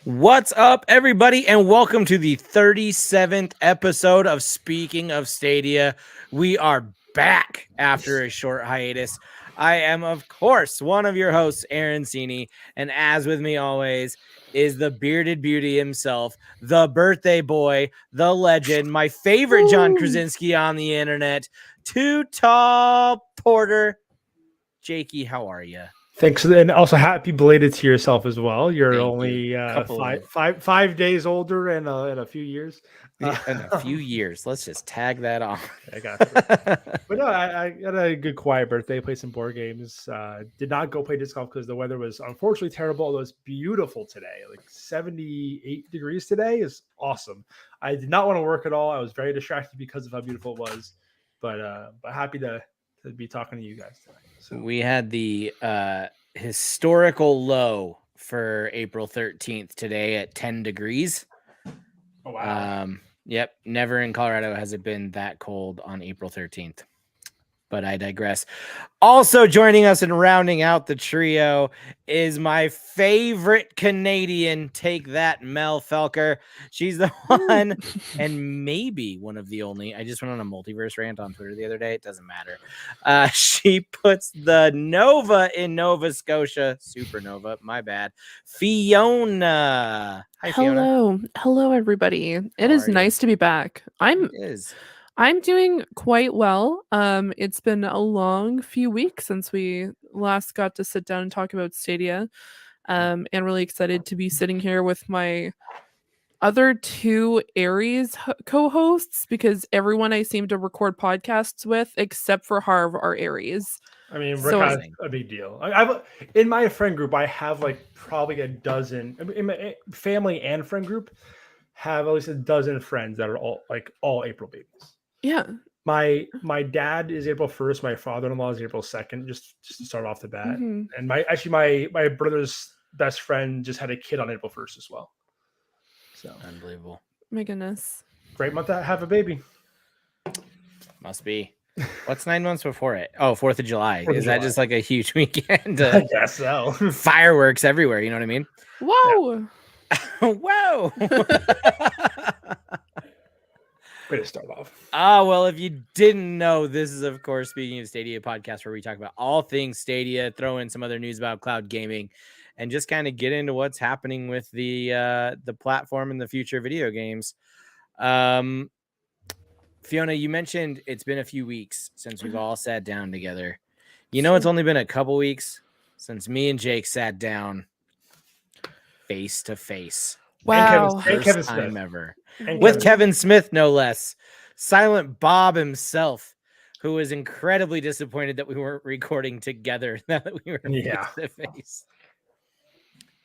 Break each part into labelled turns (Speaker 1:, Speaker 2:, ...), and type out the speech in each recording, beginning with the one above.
Speaker 1: What's up, everybody, and welcome to the 37th episode of Speaking of Stadia. We are back after a short hiatus. I am, of course, one of your hosts, Aaron Cini, and as with me always is the bearded beauty himself, the birthday boy, the legend, my favorite John Krasinski on the internet, Too Tall Porter. Jakey, how are you?
Speaker 2: Thanks, and also happy belated to yourself as well. You're
Speaker 1: Thank
Speaker 2: only
Speaker 1: you.
Speaker 2: 5 days older in a few years.
Speaker 1: In a few years, let's just tag that on.
Speaker 2: I got you. But no, I had a good quiet birthday. Played some board games. Did not go play disc golf because the weather was unfortunately terrible. Although it's beautiful today, like 78 degrees today is awesome. I did not want to work at all. I was very distracted because of how beautiful it was. But happy to be talking to you guys today. So.
Speaker 1: We had the historical low for April 13th today at 10 degrees.
Speaker 2: Oh, wow.
Speaker 1: Yep. Never in Colorado has it been that cold on April 13th. But I digress. Also joining us and rounding out the trio is my favorite Canadian. Take that, Mel Felker. She's the one and maybe one of the only. I just went on a multiverse rant on Twitter the other day. It doesn't matter. She puts the Nova in Nova Scotia. Supernova. My bad. Fiona. Hi, Fiona.
Speaker 3: Hello, everybody. It is nice to be back. I'm doing quite well. It's been a long few weeks since we last got to sit down and talk about Stadia. And really excited to be sitting here with my other two Aries co-hosts because everyone I seem to record podcasts with, except for Harv, are Aries.
Speaker 2: I mean, we're kind of a big deal. In my friend group, I have like probably a dozen. In my family and friend group, have at least a dozen friends that are all April babies.
Speaker 3: Yeah.
Speaker 2: My dad is April 1st. My father-in-law is April 2nd. Just to start off the bat. Mm-hmm. And my brother's best friend just had a kid on April 1st as well. So
Speaker 1: unbelievable.
Speaker 3: My goodness.
Speaker 2: Great month to have a baby.
Speaker 1: Must be. What's 9 months before it? Oh, 4th of July. Is that just like a huge weekend?
Speaker 2: I guess so.
Speaker 1: Fireworks everywhere. You know what I mean?
Speaker 3: Whoa.
Speaker 1: Yeah. Whoa.
Speaker 2: Way to start off.
Speaker 1: Well, if you didn't know, this is, of course, Speaking of Stadia podcast, where we talk about all things Stadia, throw in some other news about cloud gaming, and just kind of get into what's happening with the platform and the future video games. Fiona, you mentioned it's been a few weeks since we've all sat down together. You know, it's only been a couple weeks since me and Jake sat down face to face.
Speaker 3: Wow.
Speaker 1: First time ever. With Kevin Smith, no less. Silent Bob himself, who was incredibly disappointed that we weren't recording together now that we were face to face.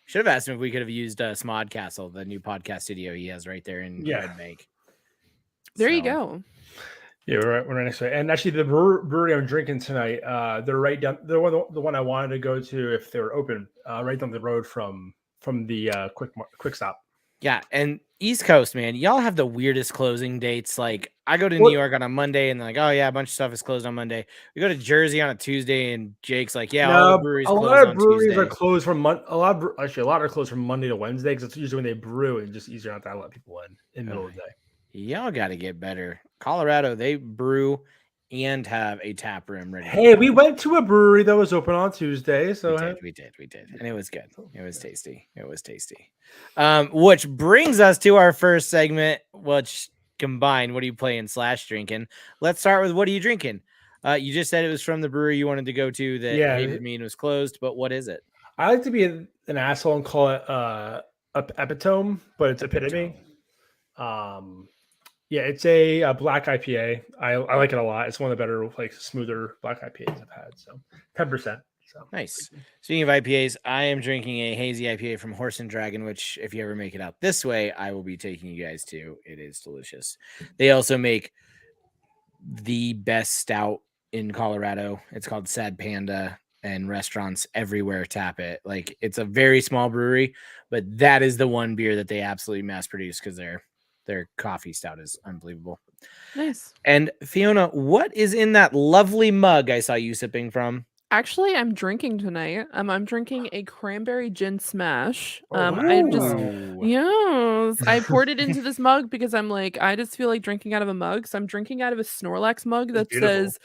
Speaker 1: Should have asked him if we could have used Smodcastle, the new podcast studio he has right there in Red Bank.
Speaker 3: There you go.
Speaker 2: Yeah, we're right next to it. And actually, the brewery I'm drinking tonight, they're right down. They're the one I wanted to go to if they were open, right down the road from the quick stop.
Speaker 1: Yeah, and East Coast, man, y'all have the weirdest closing dates. Like, I go to New York on a Monday, and they're like, oh, yeah, a bunch of stuff is closed on Monday. We go to Jersey on a Tuesday, and Jake's like, yeah, all the breweries closed on Tuesday. A lot of breweries
Speaker 2: are closed from a lot are closed from Monday to Wednesday because it's usually when they brew and just easier not to let people in the middle of the day.
Speaker 1: Y'all got to get better. Colorado, they brew and have a tap room ready.
Speaker 2: Hey, we went to a brewery that was open on Tuesday, so
Speaker 1: we did, and it was good. It was tasty. Which brings us to our first segment, which combined, what are you playing / drinking? Let's start with what are you drinking? You just said it was from the brewery you wanted to go to that hated me and was closed, but what is it?
Speaker 2: I like to be an asshole and call it epitome, but it's epitome. Yeah, it's a black IPA. I like it a lot. It's one of the better, like, smoother black IPAs I've had. So 10%. So
Speaker 1: nice. Speaking of IPAs, I am drinking a hazy IPA from Horse and Dragon, which if you ever make it out this way, I will be taking you guys to. It is delicious. They also make the best stout in Colorado. It's called Sad Panda, and restaurants everywhere tap it. Like, it's a very small brewery, but that is the one beer that they absolutely mass produce because their coffee stout is unbelievable.
Speaker 3: Nice.
Speaker 1: And Fiona, what is in that lovely mug I saw you sipping from?
Speaker 3: Actually, I'm drinking tonight. I'm drinking a cranberry gin smash.
Speaker 2: Wow.
Speaker 3: I poured it into this mug because I'm like, I just feel like drinking out of a mug. So I'm drinking out of a Snorlax mug that says,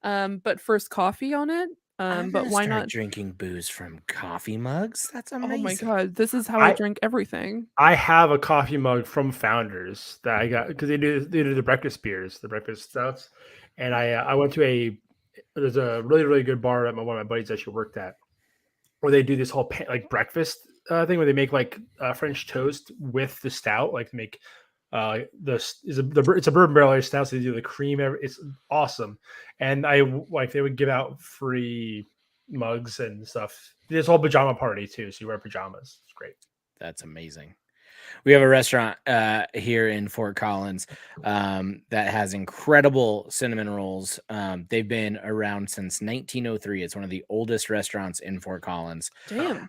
Speaker 3: but first coffee on it. But why not
Speaker 1: drinking booze from coffee mugs? That's amazing.
Speaker 3: Oh my god, this is how I drink everything.
Speaker 2: I have a coffee mug from Founders that I got because they do the breakfast beers, the breakfast stouts, and I went to there's a really, really good bar that one of my buddies actually worked at, where they do this whole breakfast thing where they make like French toast with the stout, like make it's a bourbon barrel aged stout, so they do the cream. It's awesome, and they would give out free mugs and stuff. This whole pajama party too, so you wear pajamas. It's great.
Speaker 1: That's amazing. We have a restaurant here in Fort Collins that has incredible cinnamon rolls. They've been around since 1903. It's one of the oldest restaurants in Fort Collins.
Speaker 3: Damn.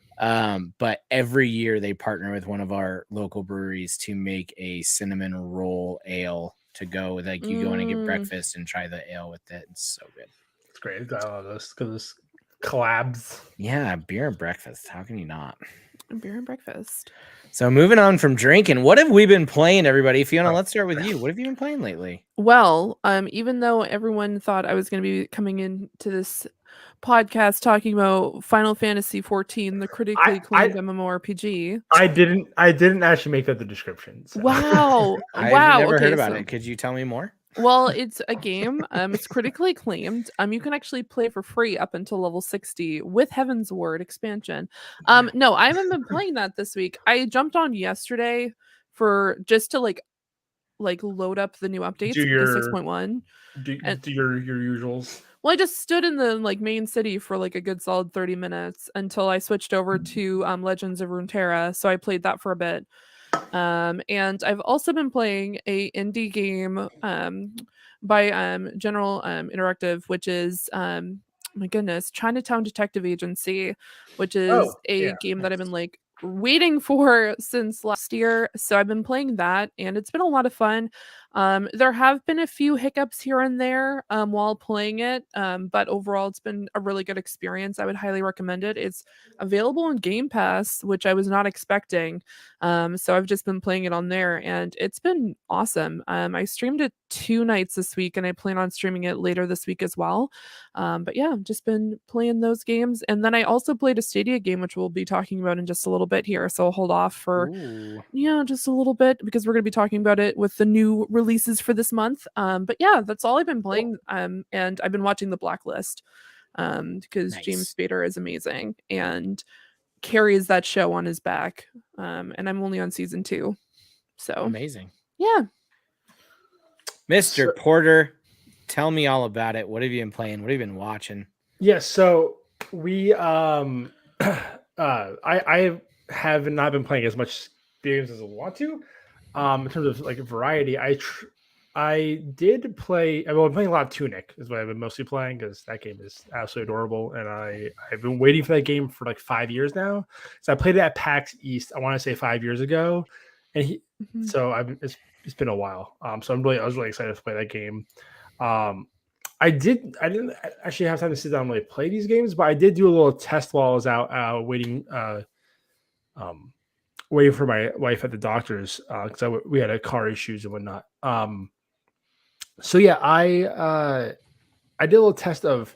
Speaker 1: But every year they partner with one of our local breweries to make a cinnamon roll ale to go with. Like, you go in and get breakfast and try the ale with it. It's so good.
Speaker 2: It's great. I love this because collabs.
Speaker 1: Yeah, beer and breakfast. How can you not?
Speaker 3: Beer and breakfast.
Speaker 1: So moving on from drinking, what have we been playing, everybody? Fiona, let's start with you. What have you been playing lately?
Speaker 3: Well, even though everyone thought I was going to be coming into this podcast talking about Final Fantasy 14, the critically acclaimed MMORPG.
Speaker 2: I didn't actually make that the description.
Speaker 3: So. Wow.
Speaker 1: I've never heard about it. Could you tell me more?
Speaker 3: Well, it's a game. It's critically acclaimed. You can actually play for free up until level 60 with Heaven's Word expansion. No, I haven't been playing that this week. I jumped on yesterday for just to like load up the new updates, 6.1.
Speaker 2: Do your usuals.
Speaker 3: Well, I just stood in the main city for like a good solid 30 minutes until I switched over to Legends of Runeterra. So I played that for a bit. And I've also been playing a indie game by General Interactive, which is my goodness, Chinatown Detective Agency, which is a game that I've been waiting for since last year. So I've been playing that and it's been a lot of fun. There have been a few hiccups here and there while playing it, but overall it's been a really good experience. I would highly recommend it. It's available on Game Pass, which I was not expecting. So I've just been playing it on there and it's been awesome. I streamed it 2 nights this week and I plan on streaming it later this week as well. But yeah, I've just been playing those games. And then I also played a Stadia game, which we'll be talking about in just a little bit here. So I'll hold off for just a little bit because we're going to be talking about it with the new releases for this month. But yeah, that's all I've been playing. And I've been watching The Blacklist because James Spader is amazing and carries that show on his back. And I'm only on season 2. So
Speaker 1: amazing.
Speaker 3: Yeah.
Speaker 1: Mr. Porter, tell me all about it. What have you been playing? What have you been watching?
Speaker 2: Yes, so we I have not been playing as much games as I want to. In terms of variety, I did play. I've been playing a lot of Tunic, is what I've been mostly playing because that game is absolutely adorable, and I've been waiting for that game for 5 years now. So I played it at PAX East. I want to say 5 years ago, and it's been a while. So I was really excited to play that game. I didn't actually have time to sit down and really play these games, but I did do a little test while I was out waiting for my wife at the doctor's because we had car issues and whatnot. So yeah, I did a little test of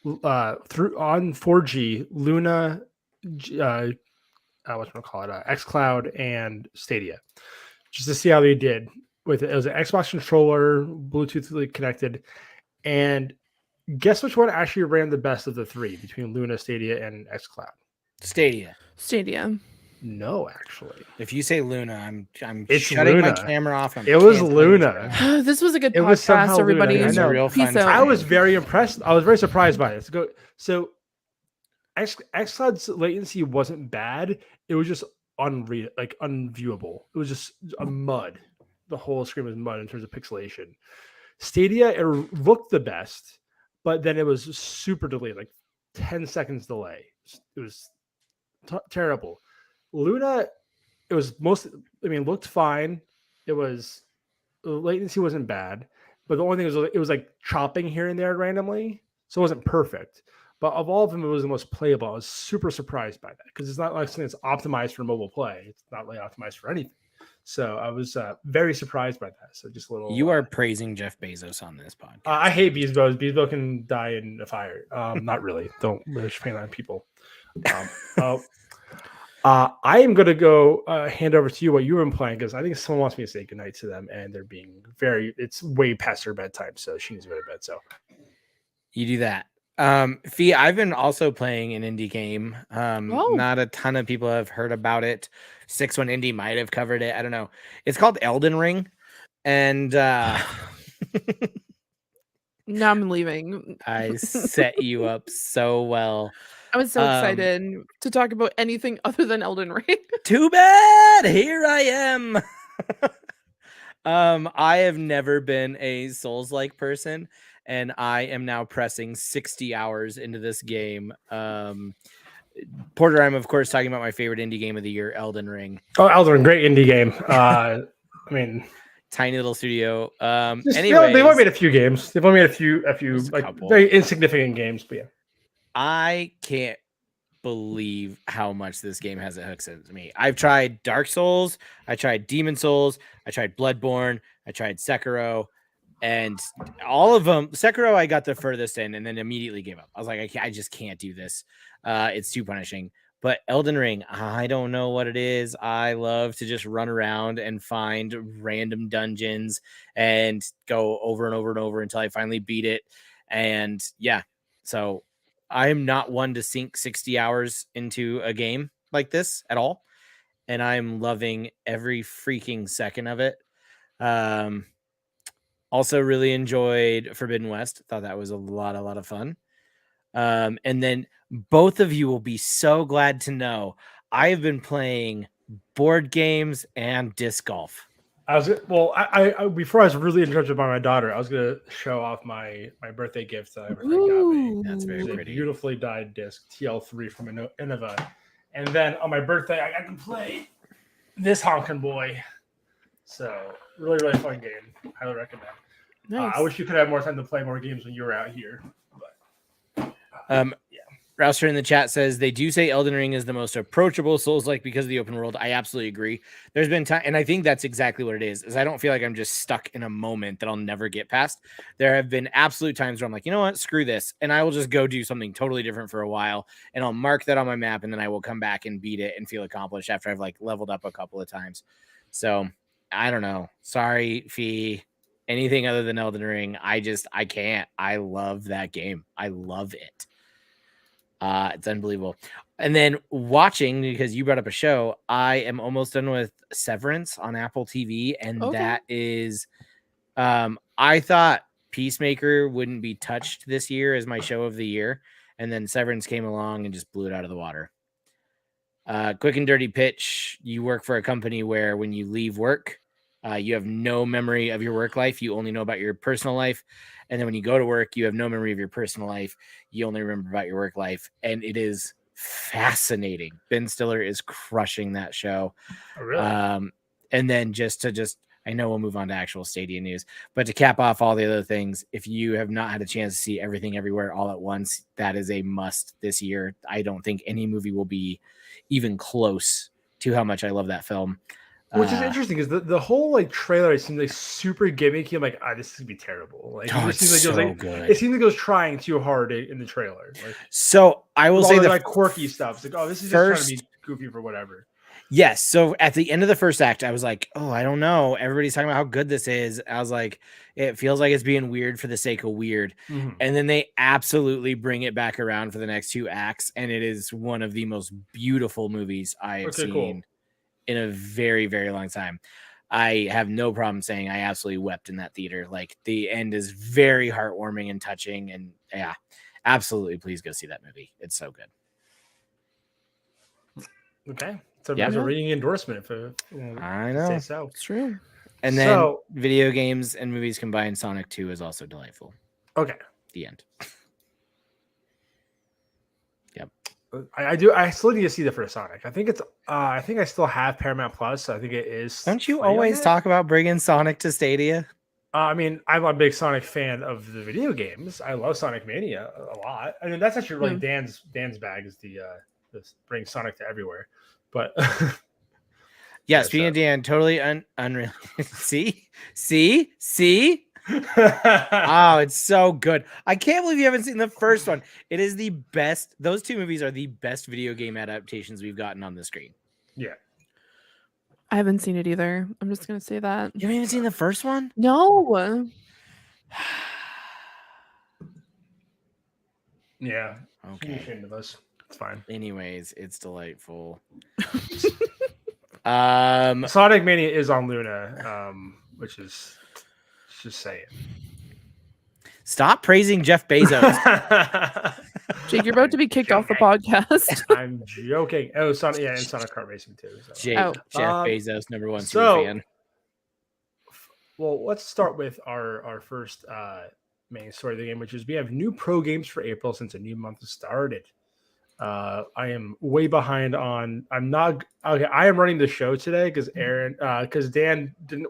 Speaker 2: through on 4G Luna, xCloud and Stadia, just to see how they did with it. It was an Xbox controller, Bluetooth connected, and Guess which one actually ran the best of the three between Luna, Stadia, and xCloud?
Speaker 1: Stadia.
Speaker 2: No, actually.
Speaker 1: If you say Luna, I'm
Speaker 2: It's
Speaker 1: shutting
Speaker 2: Luna.
Speaker 1: my camera off.
Speaker 2: It was Luna.
Speaker 3: This was a good podcast,
Speaker 2: was somehow
Speaker 3: everybody.
Speaker 2: Luna. I know.
Speaker 1: Real
Speaker 3: Peace
Speaker 1: fun
Speaker 3: out.
Speaker 2: I was very impressed. I was very surprised by this. So xCloud's latency wasn't bad. It was just unviewable. It was just a mud. The whole screen was mud in terms of pixelation. Stadia, it looked the best, but then it was super delayed, like 10 seconds delay. It was terrible. Luna, it was looked fine. The latency wasn't bad, but the only thing was it was like chopping here and there randomly, so it wasn't perfect. But of all of them, it was the most playable. I was super surprised by that because it's not like something that's optimized for mobile play. It's not really optimized for anything. So I was very surprised by that. So just a little.
Speaker 1: You are praising Jeff Bezos on this podcast.
Speaker 2: I hate Bezos. Bezos can die in a fire. Not really. Don't wish pain on people. I am going to go hand over to you what you've been playing because I think someone wants me to say goodnight to them and they're being it's way past her bedtime. So she needs to go to bed. So
Speaker 1: you do that. Fee, I've been also playing an indie game. Not a ton of people have heard about it. 6-1 Indie might have covered it. I don't know. It's called Elden Ring. And
Speaker 3: now I'm leaving.
Speaker 1: I set you up so well.
Speaker 3: I was so excited to talk about anything other than Elden Ring.
Speaker 1: Too bad. Here I am. I have never been a Souls-like person. And I am now pressing 60 hours into this game. Porter, I'm of course talking about my favorite indie game of the year, Elden Ring.
Speaker 2: Oh, Elden Ring, great indie game.
Speaker 1: Tiny little studio.
Speaker 2: Anyways, they've only made a few games. They've only made a few like very insignificant games. But yeah,
Speaker 1: I can't believe how much this game has it hooked into me. I've tried Dark Souls, I tried Demon Souls, I tried Bloodborne, I tried Sekiro. And all of them, Sekiro, I got the furthest in and then immediately gave up. I was like, I just can't do this. It's too punishing. But Elden Ring, I don't know what it is. I love to just run around and find random dungeons and go over and over and over until I finally beat it. And yeah, so I am not one to sink 60 hours into a game like this at all. And I'm loving every freaking second of it. Also really enjoyed Forbidden West. Thought that was a lot of fun. And then both of you will be so glad to know I have been playing board games and disc golf.
Speaker 2: I before I was really interrupted by my daughter, I was gonna show off my birthday gift that got me.
Speaker 1: That's very pretty.
Speaker 2: A beautifully dyed disc TL3 from Innova. And then on my birthday, I got to play this honkin' boy. So really fun game. Highly recommend.
Speaker 3: Nice.
Speaker 2: I wish you could have more time to play more games when you were out here. But
Speaker 1: yeah. Rouster in the chat says they do say Elden Ring is the most approachable Souls-like because of the open world. I absolutely agree. There's been time, and I think that's exactly what it is I don't feel like I'm just stuck in a moment that I'll never get past. There have been absolute times where I'm like, you know what, screw this, and I will just go do something totally different for a while, and I'll mark that on my map, and then I will come back and beat it and feel accomplished after I've like leveled up a couple of times. So I don't know. Sorry, Fee. Anything other than Elden Ring, I can't. I love that game. I love it. It's unbelievable. And then watching, because you brought up a show, I am almost done with Severance on Apple TV. And that is, I thought Peacemaker wouldn't be touched this year as my show of the year. And then Severance came along and just blew it out of the water. Quick and dirty pitch. You work for a company where when you leave work, you have no memory of your work life. You only know about your personal life. And then when you go to work, you have no memory of your personal life. You only remember about your work life. And it is fascinating. Ben Stiller is crushing that show.
Speaker 2: Oh, really?
Speaker 1: And then I know we'll move on to actual Stadia news, but to cap off all the other things, if you have not had a chance to see Everything Everywhere All at Once, that is a must this year. I don't think any movie will be even close to how much I love that film.
Speaker 2: Which is interesting because the whole like trailer seems like super gimmicky. I'm like, this is gonna be terrible. Like,
Speaker 1: it seems like good.
Speaker 2: It seems like it was trying too hard in the trailer. Like,
Speaker 1: so I will say
Speaker 2: the like quirky stuff. It's like, this is just trying to be goofy for whatever.
Speaker 1: Yes. So at the end of the first act, I was like, oh, I don't know. Everybody's talking about how good this is. I was like, it feels like it's being weird for the sake of weird.
Speaker 2: Mm-hmm.
Speaker 1: And then they absolutely bring it back around for the next 2 acts. And it is one of the most beautiful movies I have seen in a very, very long time. I have no problem saying I absolutely wept in that theater. Like, the end is very heartwarming and touching. And yeah, absolutely. Please go see that movie. It's so good.
Speaker 2: Okay. So there's a ringing endorsement
Speaker 1: I know.
Speaker 2: say so.
Speaker 3: It's true.
Speaker 1: And then video games and movies combined, Sonic 2 is also delightful.
Speaker 2: Okay.
Speaker 1: The end. Yep.
Speaker 2: I still need to see the first Sonic. I think it's I think I still have Paramount Plus, so I think it is.
Speaker 1: Don't you always talk about bringing Sonic to Stadia?
Speaker 2: I mean, I'm a big Sonic fan of the video games. I love Sonic Mania a lot. I mean, that's actually really Dan's bag is the bring Sonic to everywhere. But
Speaker 1: yeah, speaking of Dan, totally unreal. see. Oh, it's so good. I can't believe you haven't seen the first one. It is the best. Those two movies are the best video game adaptations we've gotten on the screen.
Speaker 2: Yeah.
Speaker 3: I haven't seen it either. I'm just gonna say that.
Speaker 1: You haven't even seen the first one?
Speaker 3: No.
Speaker 2: Yeah.
Speaker 1: Okay.
Speaker 2: It's fine.
Speaker 1: Anyways, it's delightful.
Speaker 2: Sonic Mania is on Luna, which is just saying.
Speaker 1: Stop praising Jeff Bezos.
Speaker 3: Jake, you're about to be kicked off the podcast.
Speaker 2: I'm joking. Oh, Sonic, and Sonic Kart Racing too. So.
Speaker 1: Jeff Bezos, number one super fan.
Speaker 2: Well, let's start with our first main story of the game, which is we have new pro games for April since a new month has started. I am way behind on. I'm not okay. I am running the show today because Dan didn't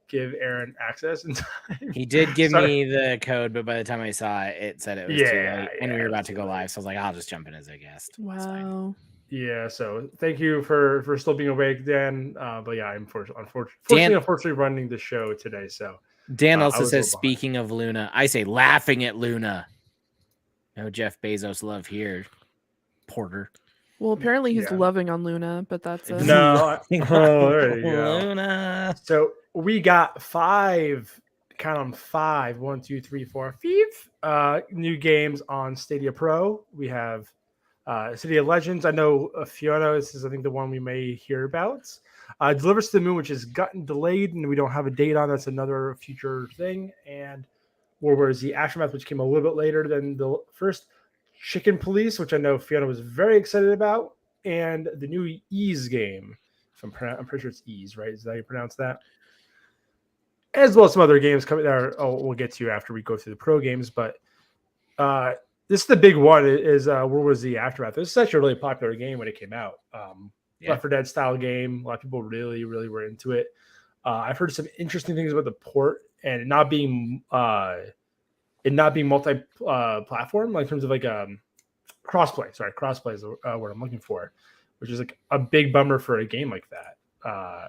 Speaker 2: give Aaron access in time.
Speaker 1: He did give me the code, but by the time I saw it, it said it was too late, and we were about to go live. So I was like, I'll just jump in as a guest.
Speaker 3: Wow.
Speaker 2: Yeah. So thank you for still being awake, Dan. But yeah, I'm unfortunately running the show today. So
Speaker 1: Dan also says, speaking of Luna, I say laughing at Luna. No Jeff Bezos love here. Porter.
Speaker 3: Well, apparently he's loving on Luna, but that's it.
Speaker 2: No. There you go.
Speaker 1: Luna.
Speaker 2: So we got 5, count them 5, 1, 2, 3, 4, 5 new games on Stadia Pro. We have Stadia Legends. I know Fiona, this is I think the one we may hear about. Delivers to the Moon, which has gotten delayed and we don't have a date on. That's another future thing. And World War Z Aftermath, which came a little bit later than the first. Chicken Police, which I know Fiona was very excited about, and the new Ease game. I'm pretty sure it's Ease, right? Is that how you pronounce that? As well as some other games coming there. We'll get to after we go through the pro games. But this is the big one. Is World War Z Aftermath. This is actually a really popular game when it came out. Left 4 Dead style game. A lot of people really, really were into it. I've heard some interesting things about the port and it not being multi-platform, like in terms of like crossplay. Sorry, crossplay is what I'm looking for, which is like a big bummer for a game like that.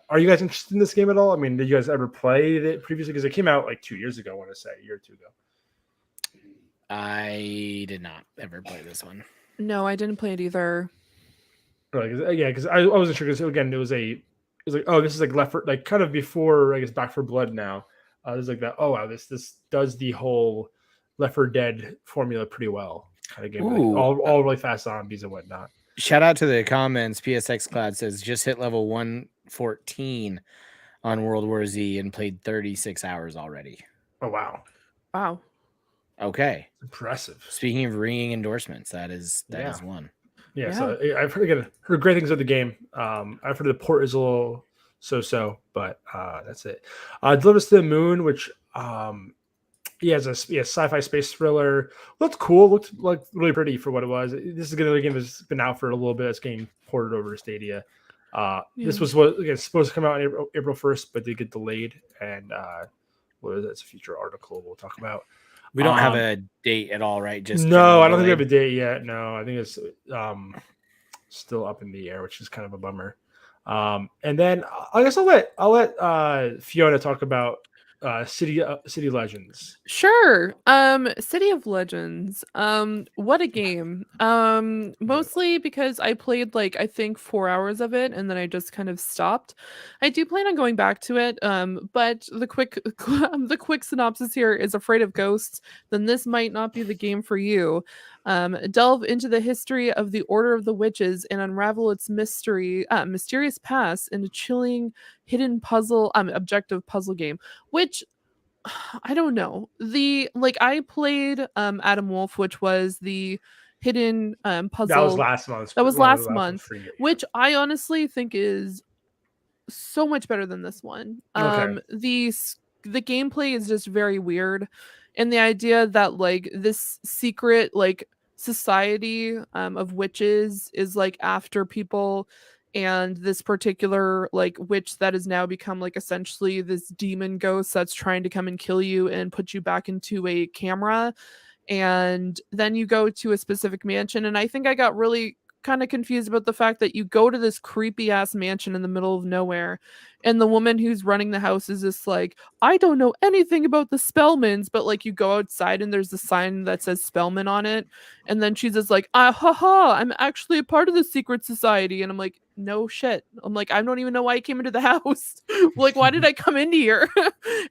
Speaker 2: Are you guys interested in this game at all? I mean, did you guys ever play it previously? Because it came out like 2 years ago, I want to say, a year or 2 ago.
Speaker 1: I did not ever play this one.
Speaker 3: No, I didn't play it either.
Speaker 2: Yeah, because I wasn't sure. Because again, it was like, oh, this is like Left 4, like kind of before I guess Back 4 Blood now. There's like that. Oh wow, this does the whole Left 4 Dead formula pretty well. Kind of game, like all really fast zombies and whatnot.
Speaker 1: Shout out to the comments. PSX Cloud says just hit level 114 on World War Z and played 36 hours already.
Speaker 2: Oh wow!
Speaker 3: Wow.
Speaker 1: Okay.
Speaker 2: Impressive.
Speaker 1: Speaking of ringing endorsements, that is one.
Speaker 2: Yeah. So I've heard great things of the game. I've heard the port is a little so, but that's it. Delivers to the Moon, which is a sci-fi space thriller. Looked cool. Looked like really pretty for what it was. This is a game that's been out for a little bit. It's getting ported over to Stadia. This was supposed to come out on April 1st, but did get delayed. And that's a future article we'll talk about.
Speaker 1: We don't have a date at all, right? Just
Speaker 2: no, I don't think we have a date yet. No, I think it's still up in the air, which is kind of a bummer. And then I guess I'll let Fiona talk about City Legends.
Speaker 3: Sure. City of Legends. What a game. Mostly because I played like I think 4 hours of it and then I just kind of stopped. I do plan on going back to it. But the quick synopsis here is Afraid of Ghosts, then this might not be the game for you. Delve into the history of the Order of the Witches and unravel its mysterious past in a chilling hidden objective puzzle game, which I don't know. I played Adam Wolf, which was the hidden puzzle.
Speaker 2: That was last month.
Speaker 3: That was last month, which I honestly think is so much better than this one.
Speaker 2: Okay.
Speaker 3: The gameplay is just very weird, and the idea that like this secret like society of witches is like after people, and this particular like witch that has now become like essentially this demon ghost that's trying to come and kill you and put you back into a camera, and then you go to a specific mansion. And I think I got really kind of confused about the fact that you go to this creepy ass mansion in the middle of nowhere, and the woman who's running the house is just like, I don't know anything about the Spellmans, but like you go outside and there's a sign that says Spellman on it, and then she's just like, I'm actually a part of the secret society. And I'm like, no shit. I'm like, I don't even know why I came into the house. Like, why did I come into here?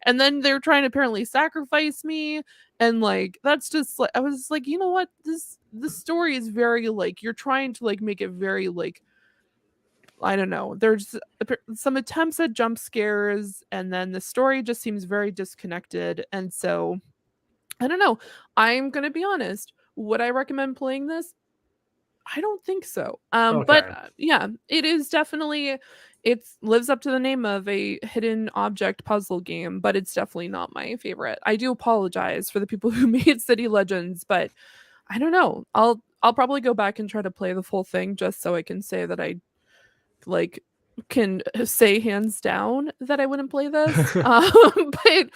Speaker 3: And then they're trying to apparently sacrifice me, and like that's just like, I was like, you know what, this story is very like, you're trying to like make it very like, I don't know, there's some attempts at jump scares, and then the story just seems very disconnected. And so I don't know, I'm gonna be honest, would I recommend playing this? I don't think so. But yeah, it is definitely, it lives up to the name of a hidden object puzzle game, but it's definitely not my favorite. I do apologize for the people who made City Legends, but I don't know. I'll probably go back and try to play the full thing just so I can say that I like can say hands down that I wouldn't play this. But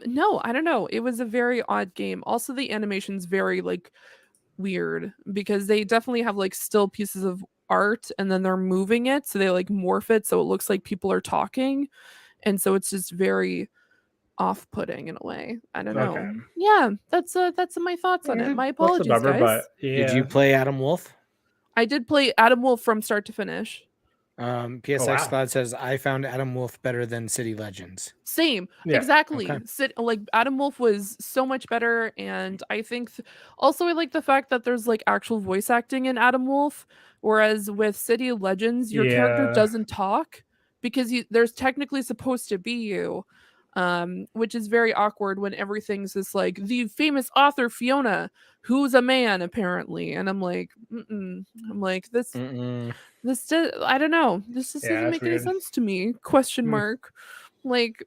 Speaker 3: no, I don't know. It was a very odd game. Also, the animation's very like weird because they definitely have like still pieces of art and then they're moving it, so they like morph it so it looks like people are talking, and so it's just very off-putting in a way. I don't know.
Speaker 2: Okay.
Speaker 3: Yeah, that's my thoughts on it. My apologies, guys.
Speaker 2: But, yeah.
Speaker 1: Did you play Adam Wolf?
Speaker 3: I did play Adam Wolf from start to finish.
Speaker 1: PSX Cloud says I found Adam Wolf better than City Legends.
Speaker 3: Same,
Speaker 2: Yeah.
Speaker 3: exactly.
Speaker 1: Okay.
Speaker 3: Like Adam Wolf was so much better, and I think also I like the fact that there's like actual voice acting in Adam Wolf, whereas with City Legends your character doesn't talk because there's technically supposed to be you, which is very awkward when everything's just like the famous author Fiona, who's a man apparently, and I'm like, I'm like this. I don't know. This just doesn't make any sense to me. Question mark. Like,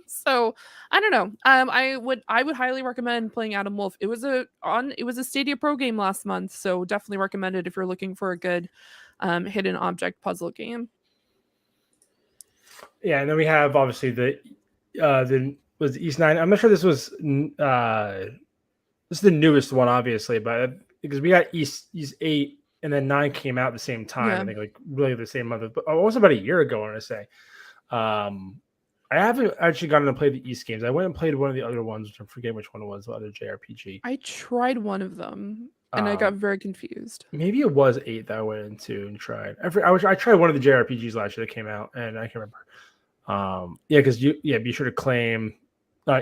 Speaker 3: so I don't know. I would highly recommend playing Adam Wolf. It was a Stadia Pro game last month, so definitely recommend it if you're looking for a good hidden object puzzle game.
Speaker 2: Yeah, and then we have obviously the was East 9. I'm not sure this was this is the newest one, obviously, but because we got East 8. And then 9 came out at the same time. Yeah. I think like really the same month, but almost about a year ago, I want to say. I haven't actually gotten to play the East games. I went and played one of the other ones, which I forget which one it was, the other JRPG.
Speaker 3: I tried one of them and I got very confused.
Speaker 2: Maybe it was 8 that I went into and tried. I tried one of the JRPGs last year that came out, and I can't remember. Yeah, because be sure to claim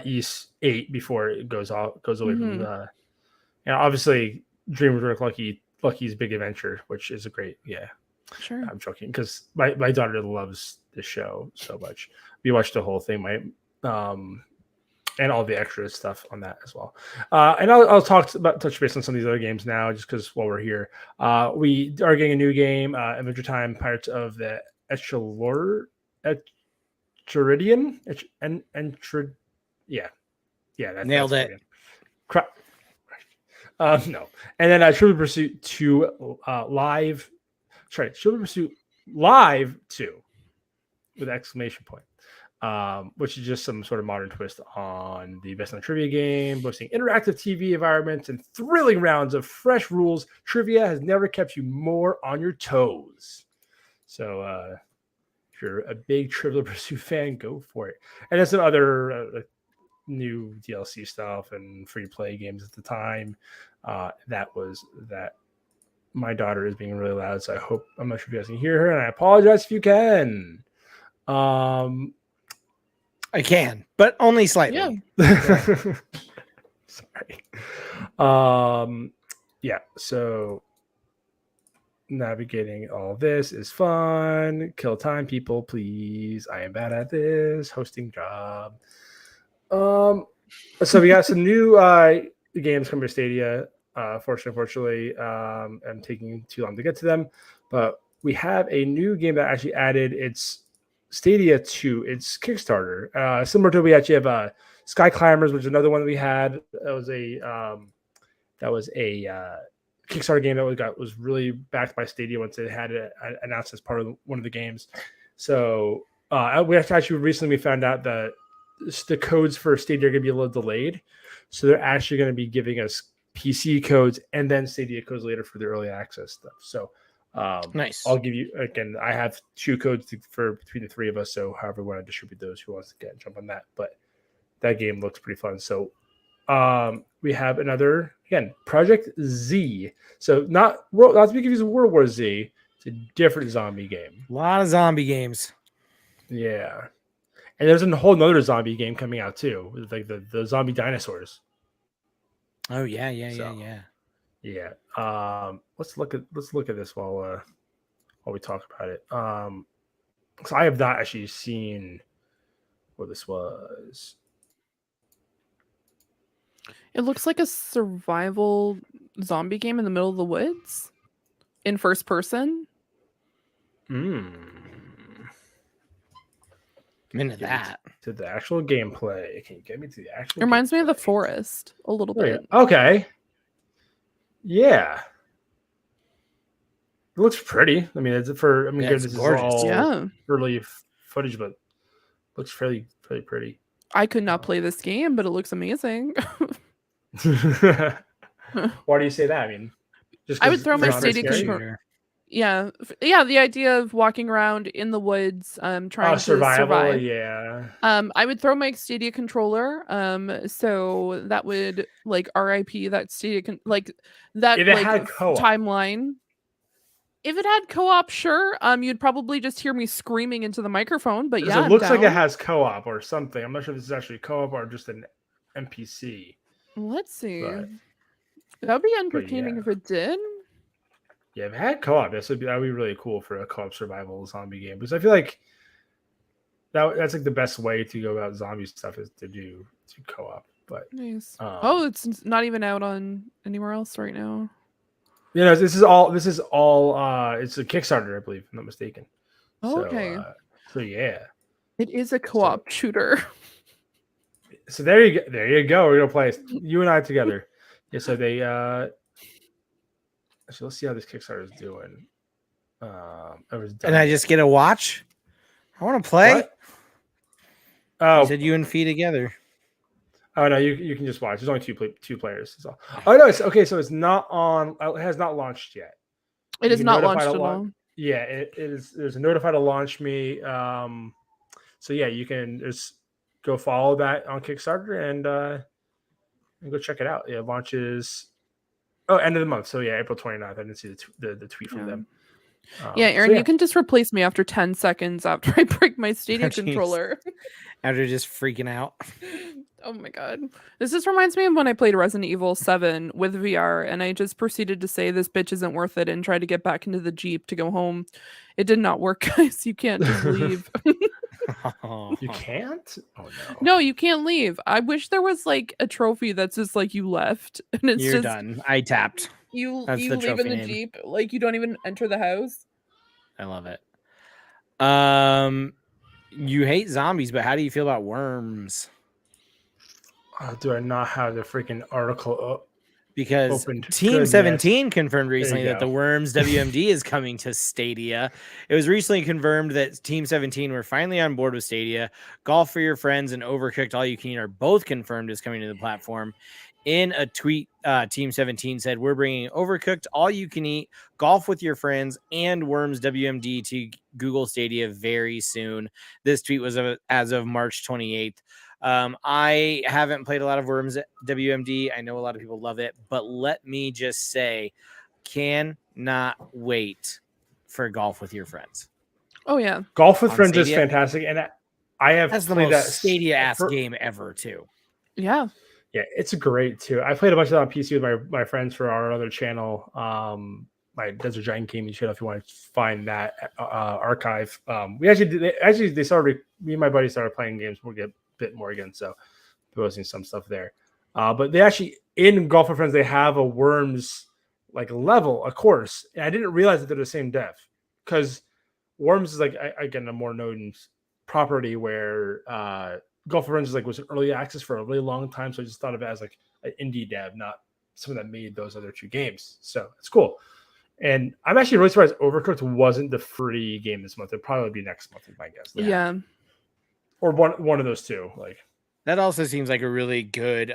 Speaker 2: East 8 before it goes away from obviously Dreamworks Lucky's Big Adventure, which is a great, sure. I'm joking because my daughter loves this show so much. We watched the whole thing, and all the extra stuff on that as well. And I'll touch base on some of these other games now, just because while we're here, we are getting a new game, Adventure Time: Pirates of the Etrurian. That's
Speaker 1: nailed it.
Speaker 2: No. And then Trivial Pursuit 2 live. Sorry, Trivial Pursuit Live 2 with exclamation point, which is just some sort of modern twist on the best on trivia game, boasting interactive TV environments and thrilling rounds of fresh rules. Trivia has never kept you more on your toes. So If you're a big Trivial Pursuit fan, go for it. And there's some other new DLC stuff and free play games at the time. That my daughter is being really loud, so I'm not sure if you guys can hear her, and I apologize if you can.
Speaker 1: I can, but only slightly.
Speaker 2: Yeah. Sorry. Yeah, so navigating all this is fun. Kill time, people, please. I am bad at this hosting job. So we got some new games coming to Stadia. Fortunately, I'm taking too long to get to them, but we have a new game that actually added its Stadia to its Kickstarter. Similar to, we actually have Sky Climbers, which is another one that we had. That was a Kickstarter game that was really backed by Stadia once they had it announced as part of one of the games. So we actually recently found out that the codes for Stadia are going to be a little delayed. So they're actually going to be giving us PC codes and then Stadia codes later for the early access stuff. So
Speaker 1: nice.
Speaker 2: I'll give you, again, I have 2 codes for between the 3 of us. So however we want to distribute those, who wants to jump on that. But that game looks pretty fun. So we have another, again, Project Z. So not to be confused with World War Z. It's a different zombie game.
Speaker 1: A lot of zombie games.
Speaker 2: Yeah. And there's a whole nother zombie game coming out too, with like the zombie dinosaurs.
Speaker 1: Oh yeah.
Speaker 2: Yeah. Let's look at this while we talk about it. So I have not actually seen what this was.
Speaker 3: It looks like a survival zombie game in the middle of the woods in first person.
Speaker 1: I'm into that.
Speaker 2: To the actual gameplay. Can you get me to the actual?
Speaker 3: It reminds me of The Forest a little bit.
Speaker 2: Okay. Yeah. It looks pretty. I mean, this is
Speaker 1: gorgeous.
Speaker 2: all early footage, but looks fairly pretty.
Speaker 3: I could not play this game, but it looks amazing.
Speaker 2: Why do you say that? I mean,
Speaker 3: I would throw my Stadia controller. Yeah, the idea of walking around in the woods, trying to survive.
Speaker 2: Yeah.
Speaker 3: I would throw my Stadia controller. So that would RIP that Stadia timeline. If it had co-op, sure. You'd probably just hear me screaming into the microphone. But yeah,
Speaker 2: it looks like it has co-op or something. I'm not sure if this is actually co-op or just an NPC.
Speaker 3: Let's see. That'd be entertaining if it did.
Speaker 2: Yeah, if it had co-op, that'd be really cool for a co-op survival zombie game. Because I feel like that's like the best way to go about zombie stuff is to do co-op. But
Speaker 3: nice. It's not even out on anywhere else right now.
Speaker 2: This is all. It's a Kickstarter, I believe, if I'm not mistaken.
Speaker 3: Okay.
Speaker 2: So yeah,
Speaker 3: it is a co-op shooter.
Speaker 2: So there you go. We're gonna play you and I together. Yeah. So they. So let's see how this Kickstarter is doing.
Speaker 1: And I just get a watch. I want to play.
Speaker 2: What? Oh,
Speaker 1: you said you and Fee together.
Speaker 2: Oh no, you can just watch. There's only two players. That's all. Oh no, it's okay. So it's not on. It has not launched yet.
Speaker 3: It is not launched at all.
Speaker 2: Yeah, it is. There's a notify to launch me. So yeah, you can just go follow that on Kickstarter and go check it out. Yeah, it launches. Oh, end of the month. So yeah, April 29th. I didn't see the tweet from them.
Speaker 3: Yeah, Aaron, you can just replace me after 10 seconds after I break my Stadia controller.
Speaker 1: After just freaking out.
Speaker 3: Oh my god. This just reminds me of when I played Resident Evil 7 with VR and I just proceeded to say this bitch isn't worth it and tried to get back into the Jeep to go home. It did not work, guys. You can't just leave.
Speaker 2: You can't? Oh no.
Speaker 3: No, you can't leave. I wish there was a trophy that's just you left and it's
Speaker 1: You're done. I tapped.
Speaker 3: You leave in the Jeep, you don't even enter the house.
Speaker 1: I love it. You hate zombies, but how do you feel about worms?
Speaker 2: Do I not have the freaking article
Speaker 1: because
Speaker 2: opened?
Speaker 1: Team 17 confirmed recently that the Worms WMD is coming to Stadia. It was recently confirmed that Team 17 were finally on board with Stadia. Golf for Your Friends and Overcooked All You Can Eat are both confirmed as coming to the platform. In a tweet, Team 17 said, "We're bringing Overcooked, all you can eat, golf with your friends, and Worms WMD to Google Stadia very soon." This tweet was as of March 28th. I haven't played a lot of Worms WMD. I know a lot of people love it, but let me just say, cannot wait for golf with your friends.
Speaker 3: Oh yeah,
Speaker 2: golf with friends is fantastic, and I have
Speaker 1: that's the
Speaker 2: played
Speaker 1: most
Speaker 2: that
Speaker 1: Stadia ass game ever too.
Speaker 3: Yeah,
Speaker 2: it's great too. I played a bunch of that on PC with my friends for our other channel, my Desert Giant Gaming channel. If you want to find that archive, we actually they started. Me and my buddy started playing games. We'll get a bit more again, so posting some stuff there. But they actually in Golf with Friends they have a Worms like level, a course, and I didn't realize that they're the same dev because Worms is like again a more known property where Golf with Friends was early access for a really long time, so I just thought of it as like an indie dev, not someone that made those other two games. So it's cool. And I'm actually really surprised Overcooked wasn't the free game this month. It'll probably be next month, is my guess.
Speaker 3: Yeah.
Speaker 2: Or one of those two. Like
Speaker 1: that also seems like a really good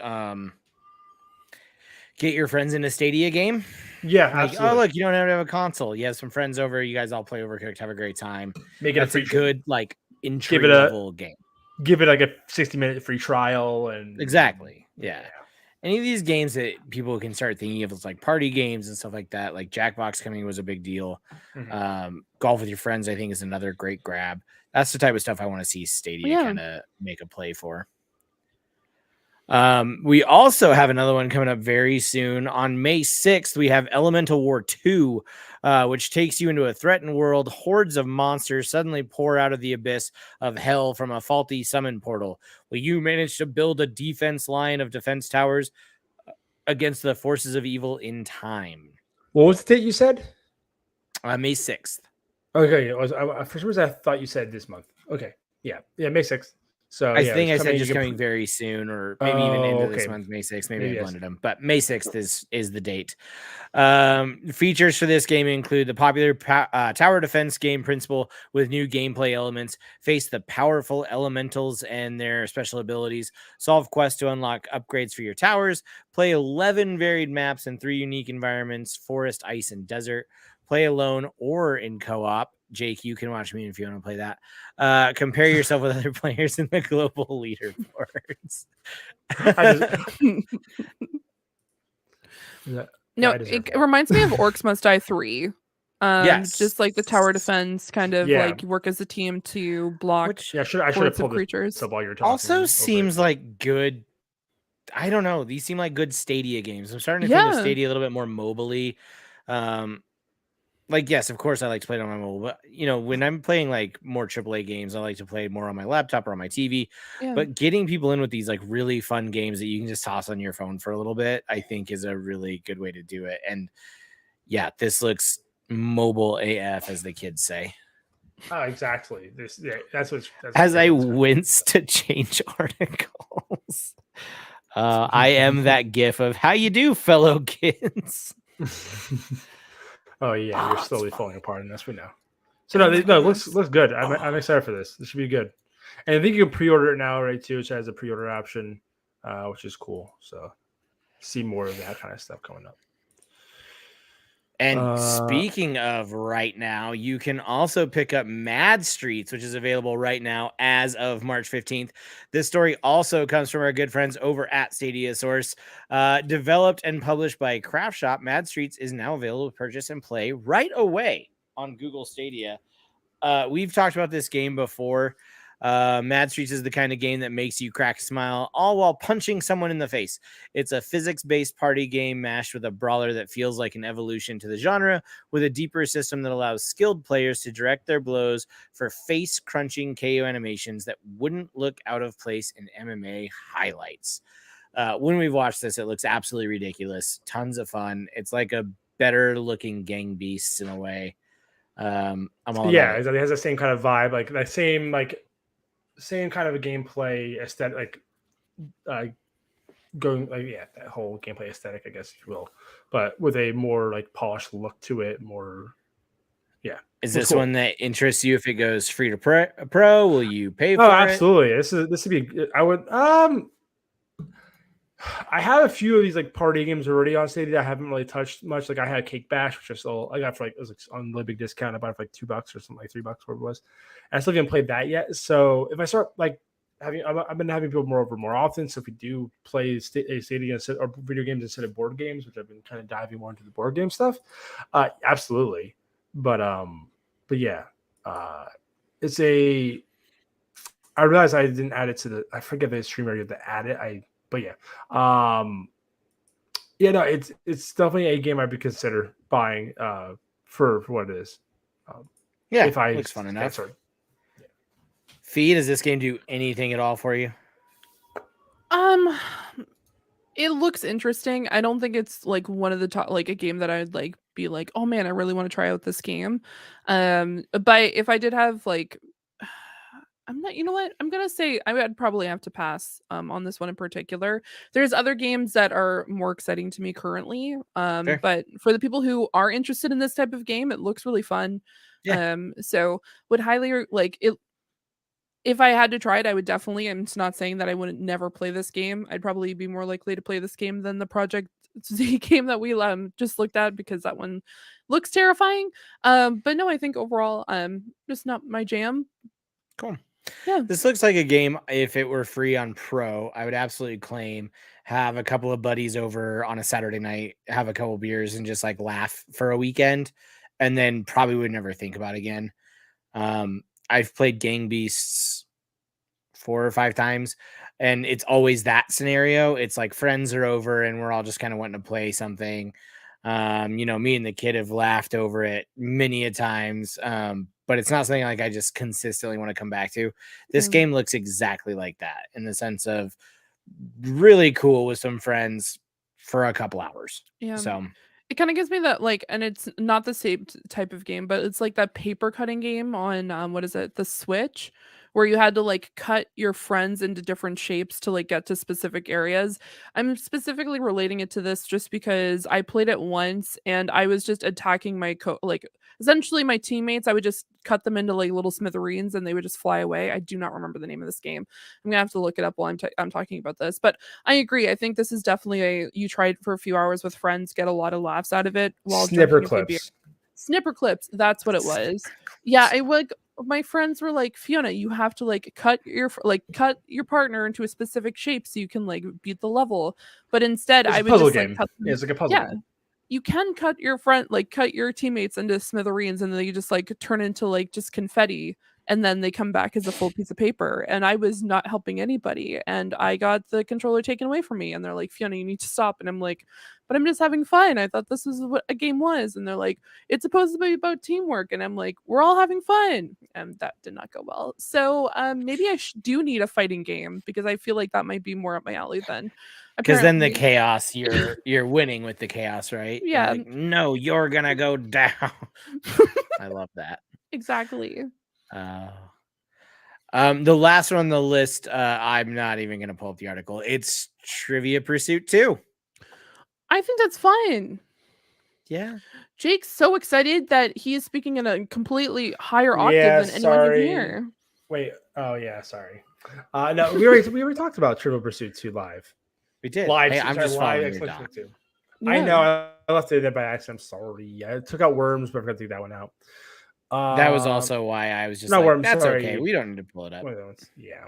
Speaker 1: get your friends in a Stadia game.
Speaker 2: Yeah,
Speaker 1: like,
Speaker 2: absolutely.
Speaker 1: oh look, you don't have to have a console. You have some friends over, you guys all play Overcooked, have a great time.
Speaker 2: Make it a
Speaker 1: good like entry level game.
Speaker 2: Give it like a 60-minute free trial and
Speaker 1: exactly. Yeah. Any of these games that people can start thinking of as like party games and stuff like that, like Jackbox coming was a big deal. Mm-hmm. Golf with your friends, I think, is another great grab. That's the type of stuff I want to see Stadia kind of make a play for. We also have another one coming up very soon. On May 6th, we have Elemental War 2, which takes you into a threatened world. Hordes of monsters suddenly pour out of the abyss of hell from a faulty summon portal. Will you manage to build a defense line of defense towers against the forces of evil in time?
Speaker 2: What was the date you said?
Speaker 1: May 6th.
Speaker 2: Okay. For some reason, I thought you said this month. Okay. Yeah, May 6th. So
Speaker 1: I think I said just coming very soon, or maybe even into this month, May 6th. Maybe I blended them, but May 6th is the date. Features for this game include the popular tower defense game principle with new gameplay elements, face the powerful elementals and their special abilities, solve quests to unlock upgrades for your towers, play 11 varied maps and 3 unique environments, forest, ice, and desert, play alone or in co-op. Jake, you can watch me if you want to play that. Compare yourself with other players in the global leaderboards.
Speaker 3: It reminds me of Orcs Must Die 3.
Speaker 1: Yes.
Speaker 3: Just like the tower defense kind of like work as a team to block
Speaker 2: I should have pulled
Speaker 3: creatures.
Speaker 2: While you're talking.
Speaker 1: Also seems like good. I don't know. These seem like good Stadia games. I'm starting to think of Stadia a little bit more mobily. Like, yes, of course I like to play it on my mobile, but when I'm playing like more AAA games, I like to play more on my laptop or on my TV. But getting people in with these like really fun games that you can just toss on your phone for a little bit, I think is a really good way to do it. And yeah, this looks mobile AF, as the kids say.
Speaker 2: Oh, exactly. That's
Speaker 1: as I wince to change articles. I am that gif of how you do, fellow kids.
Speaker 2: Oh yeah, you're slowly falling apart in this. We know. So no, it looks good. I'm excited for this. This should be good. And I think you can pre-order it now, right? Too, which has a pre-order option, which is cool. So see more of that kind of stuff coming up.
Speaker 1: And speaking of right now, you can also pick up Mad Streets, which is available right now as of March 15th. This story also comes from our good friends over at Stadia Source. Developed and published by Craft Shop, Mad Streets is now available to purchase and play right away on Google Stadia. We've talked about this game before. Mad Streets is the kind of game that makes you crack a smile, all while punching someone in the face. It's a physics-based party game mashed with a brawler that feels like an evolution to the genre, with a deeper system that allows skilled players to direct their blows for face-crunching KO animations that wouldn't look out of place in MMA highlights. When we've watched this, it looks absolutely ridiculous. Tons of fun. It's like a better-looking Gang Beasts in a way. I'm all
Speaker 2: it has the same kind of vibe, like the same kind of a gameplay aesthetic, going that whole gameplay aesthetic, I guess if you will, but with a more like polished look to it. More,
Speaker 1: Is this one that interests you? If it goes free to pro, will you pay for it?
Speaker 2: Absolutely. This would be. I would. I have a few of these like party games already on Stadia that I haven't really touched much. Like I had Cake Bash, which I got for like, it was like on really big discount. I bought it for like $2 or something, like $3, whatever it was. And I still haven't played that yet. So if I start like I've been having people over more often. So if we do play Stadia or video games instead of board games, which I've been kind of diving more into the board game stuff, absolutely. But yeah, it's a. I realized I didn't add it to the. I forget the streamer you have to add it. But yeah, yeah, no, it's definitely a game I'd consider buying for what it is.
Speaker 1: Yeah,
Speaker 2: if I
Speaker 1: looks fun enough.
Speaker 2: Yeah.
Speaker 1: Fee, does this game do anything at all for you?
Speaker 3: It looks interesting. I don't think it's like one of the top, like a game that I'd like be like, oh man, I really want to try out this game. But if I did have like, I'm not, you know what? I'm gonna say I would probably have to pass on this one in particular. There's other games that are more exciting to me currently.
Speaker 1: Fair.
Speaker 3: But for the people who are interested in this type of game, it looks really fun.
Speaker 1: Yeah.
Speaker 3: So would highly like it. If I had to try it, I would definitely. I'm not saying that I wouldn't never play this game. I'd probably be more likely to play this game than the Project Z game that we just looked at because that one looks terrifying. But no, I think overall, just not my jam.
Speaker 1: Cool.
Speaker 3: Yeah.
Speaker 1: This looks like a game, if it were free on Pro, I would absolutely claim, have a couple of buddies over on a Saturday night, have a couple beers and just like laugh for a weekend, and then probably would never think about it again. I've played Gang Beasts 4 or 5 times, and it's always that scenario. It's like friends are over and we're all just kind of wanting to play something. Me and the kid have laughed over it many a times. But it's not something like I just consistently want to come back to. This game looks exactly like that in the sense of really cool with some friends for a couple hours.
Speaker 3: Yeah.
Speaker 1: So
Speaker 3: it kind of gives me that like, and it's not the same type of game, but it's like that paper cutting game on what is it, the Switch, where you had to like cut your friends into different shapes to like get to specific areas. I'm specifically relating it to this just because I played it once and I was just attacking my like essentially my teammates. I would just cut them into like little smithereens and they would just fly away. I do not remember the name of this game. I'm gonna have to look it up while I'm talking about this. But I agree. I think this is definitely you tried for a few hours with friends, get a lot of laughs out of it while
Speaker 2: Snipper clips.
Speaker 3: Snipper clips. That's what it was. Yeah, I would. My friends were like, Fiona, you have to like cut your partner into a specific shape so you can like beat the level. But instead, I would just like cut them.
Speaker 2: Yeah, it's like a puzzle.
Speaker 3: Yeah. You can cut your teammates into smithereens and then you just like turn into like just confetti and then they come back as a full piece of paper. And I was not helping anybody and I got the controller taken away from me and they're like, Fiona, you need to stop. And I'm like, but I'm just having fun. I thought this was what a game was. And they're like, it's supposed to be about teamwork. And I'm like, we're all having fun. And that did not go well. So maybe I do need a fighting game because I feel like that might be more up my alley then.
Speaker 1: Because then the chaos, you're winning with the chaos, right?
Speaker 3: Yeah.
Speaker 1: Like, no, you're gonna go down. I love that.
Speaker 3: Exactly.
Speaker 1: The last one on the list, I'm not even gonna pull up the article. It's Trivia Pursuit 2.
Speaker 3: I think that's fun.
Speaker 1: Yeah.
Speaker 3: Jake's so excited that he is speaking in a completely higher octave than anyone can hear.
Speaker 2: Wait. Oh yeah. Sorry. No, we already talked about Trivial Pursuit 2 live.
Speaker 1: We did.
Speaker 2: Live.
Speaker 1: Hey, I'm just
Speaker 2: live.
Speaker 1: following
Speaker 3: Yeah.
Speaker 2: I know. I left it there by accident. I'm sorry. I took out Worms, but I forgot to take that one out.
Speaker 1: That was also why I was just
Speaker 2: not
Speaker 1: like,
Speaker 2: Worms,
Speaker 1: that's
Speaker 2: sorry.
Speaker 1: okay. We don't need to pull it up.
Speaker 2: Yeah.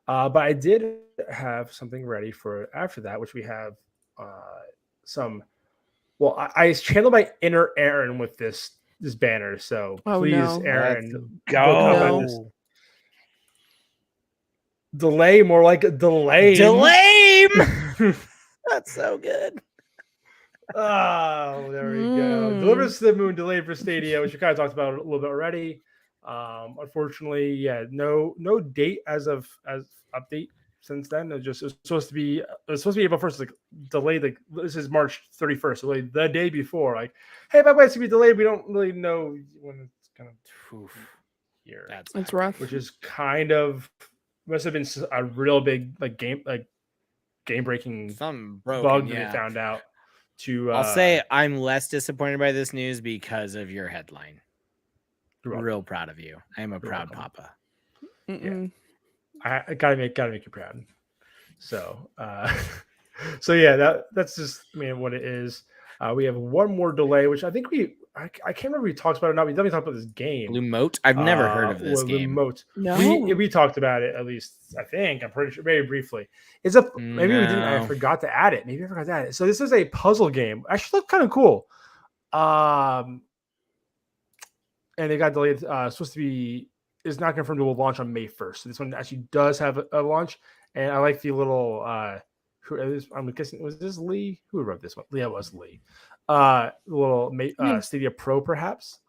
Speaker 2: But I did have something ready for after that, which we have some. Well, I channeled my inner Aaron with this banner, so please,
Speaker 3: no.
Speaker 2: Aaron,
Speaker 1: go.
Speaker 2: Delay, more like a delay.
Speaker 1: That's so good.
Speaker 2: Oh, there we go. Delivers to the Moon, delayed for Stadia, which we kind of talked about a little bit already. Unfortunately, yeah, no date as update since then. It was supposed to be April 1st, like delayed. Like this is March 31st, so like the day before. Like, hey, by the way, it's gonna be delayed. We don't really know when it's gonna here.
Speaker 3: That's rough.
Speaker 2: Which is kind of must have been a real big game breaking bug that they found out.
Speaker 1: I'll say I'm less disappointed by this news because of your headline. Real proud of you. I am a proud papa.
Speaker 2: Yeah. I gotta make you proud. So So yeah, that's just what it is. We have one more delay, which I think I can't remember if we talked about it or not. We definitely talked about this game.
Speaker 1: Lumote? I've never heard of this game.
Speaker 2: Lumote.
Speaker 3: No.
Speaker 2: We talked about it, at least I think. I'm pretty sure, very briefly. Maybe we didn't. I forgot to add it. Maybe I forgot to add it. So this is a puzzle game. Actually, looked kind of cool. And it got delayed. Supposed to be is not confirmed it will launch on May 1st. So this one actually does have a launch. And I like the little I'm guessing, was this Lee? Who wrote this one? Yeah, it was Lee. Little Stadia Pro, perhaps.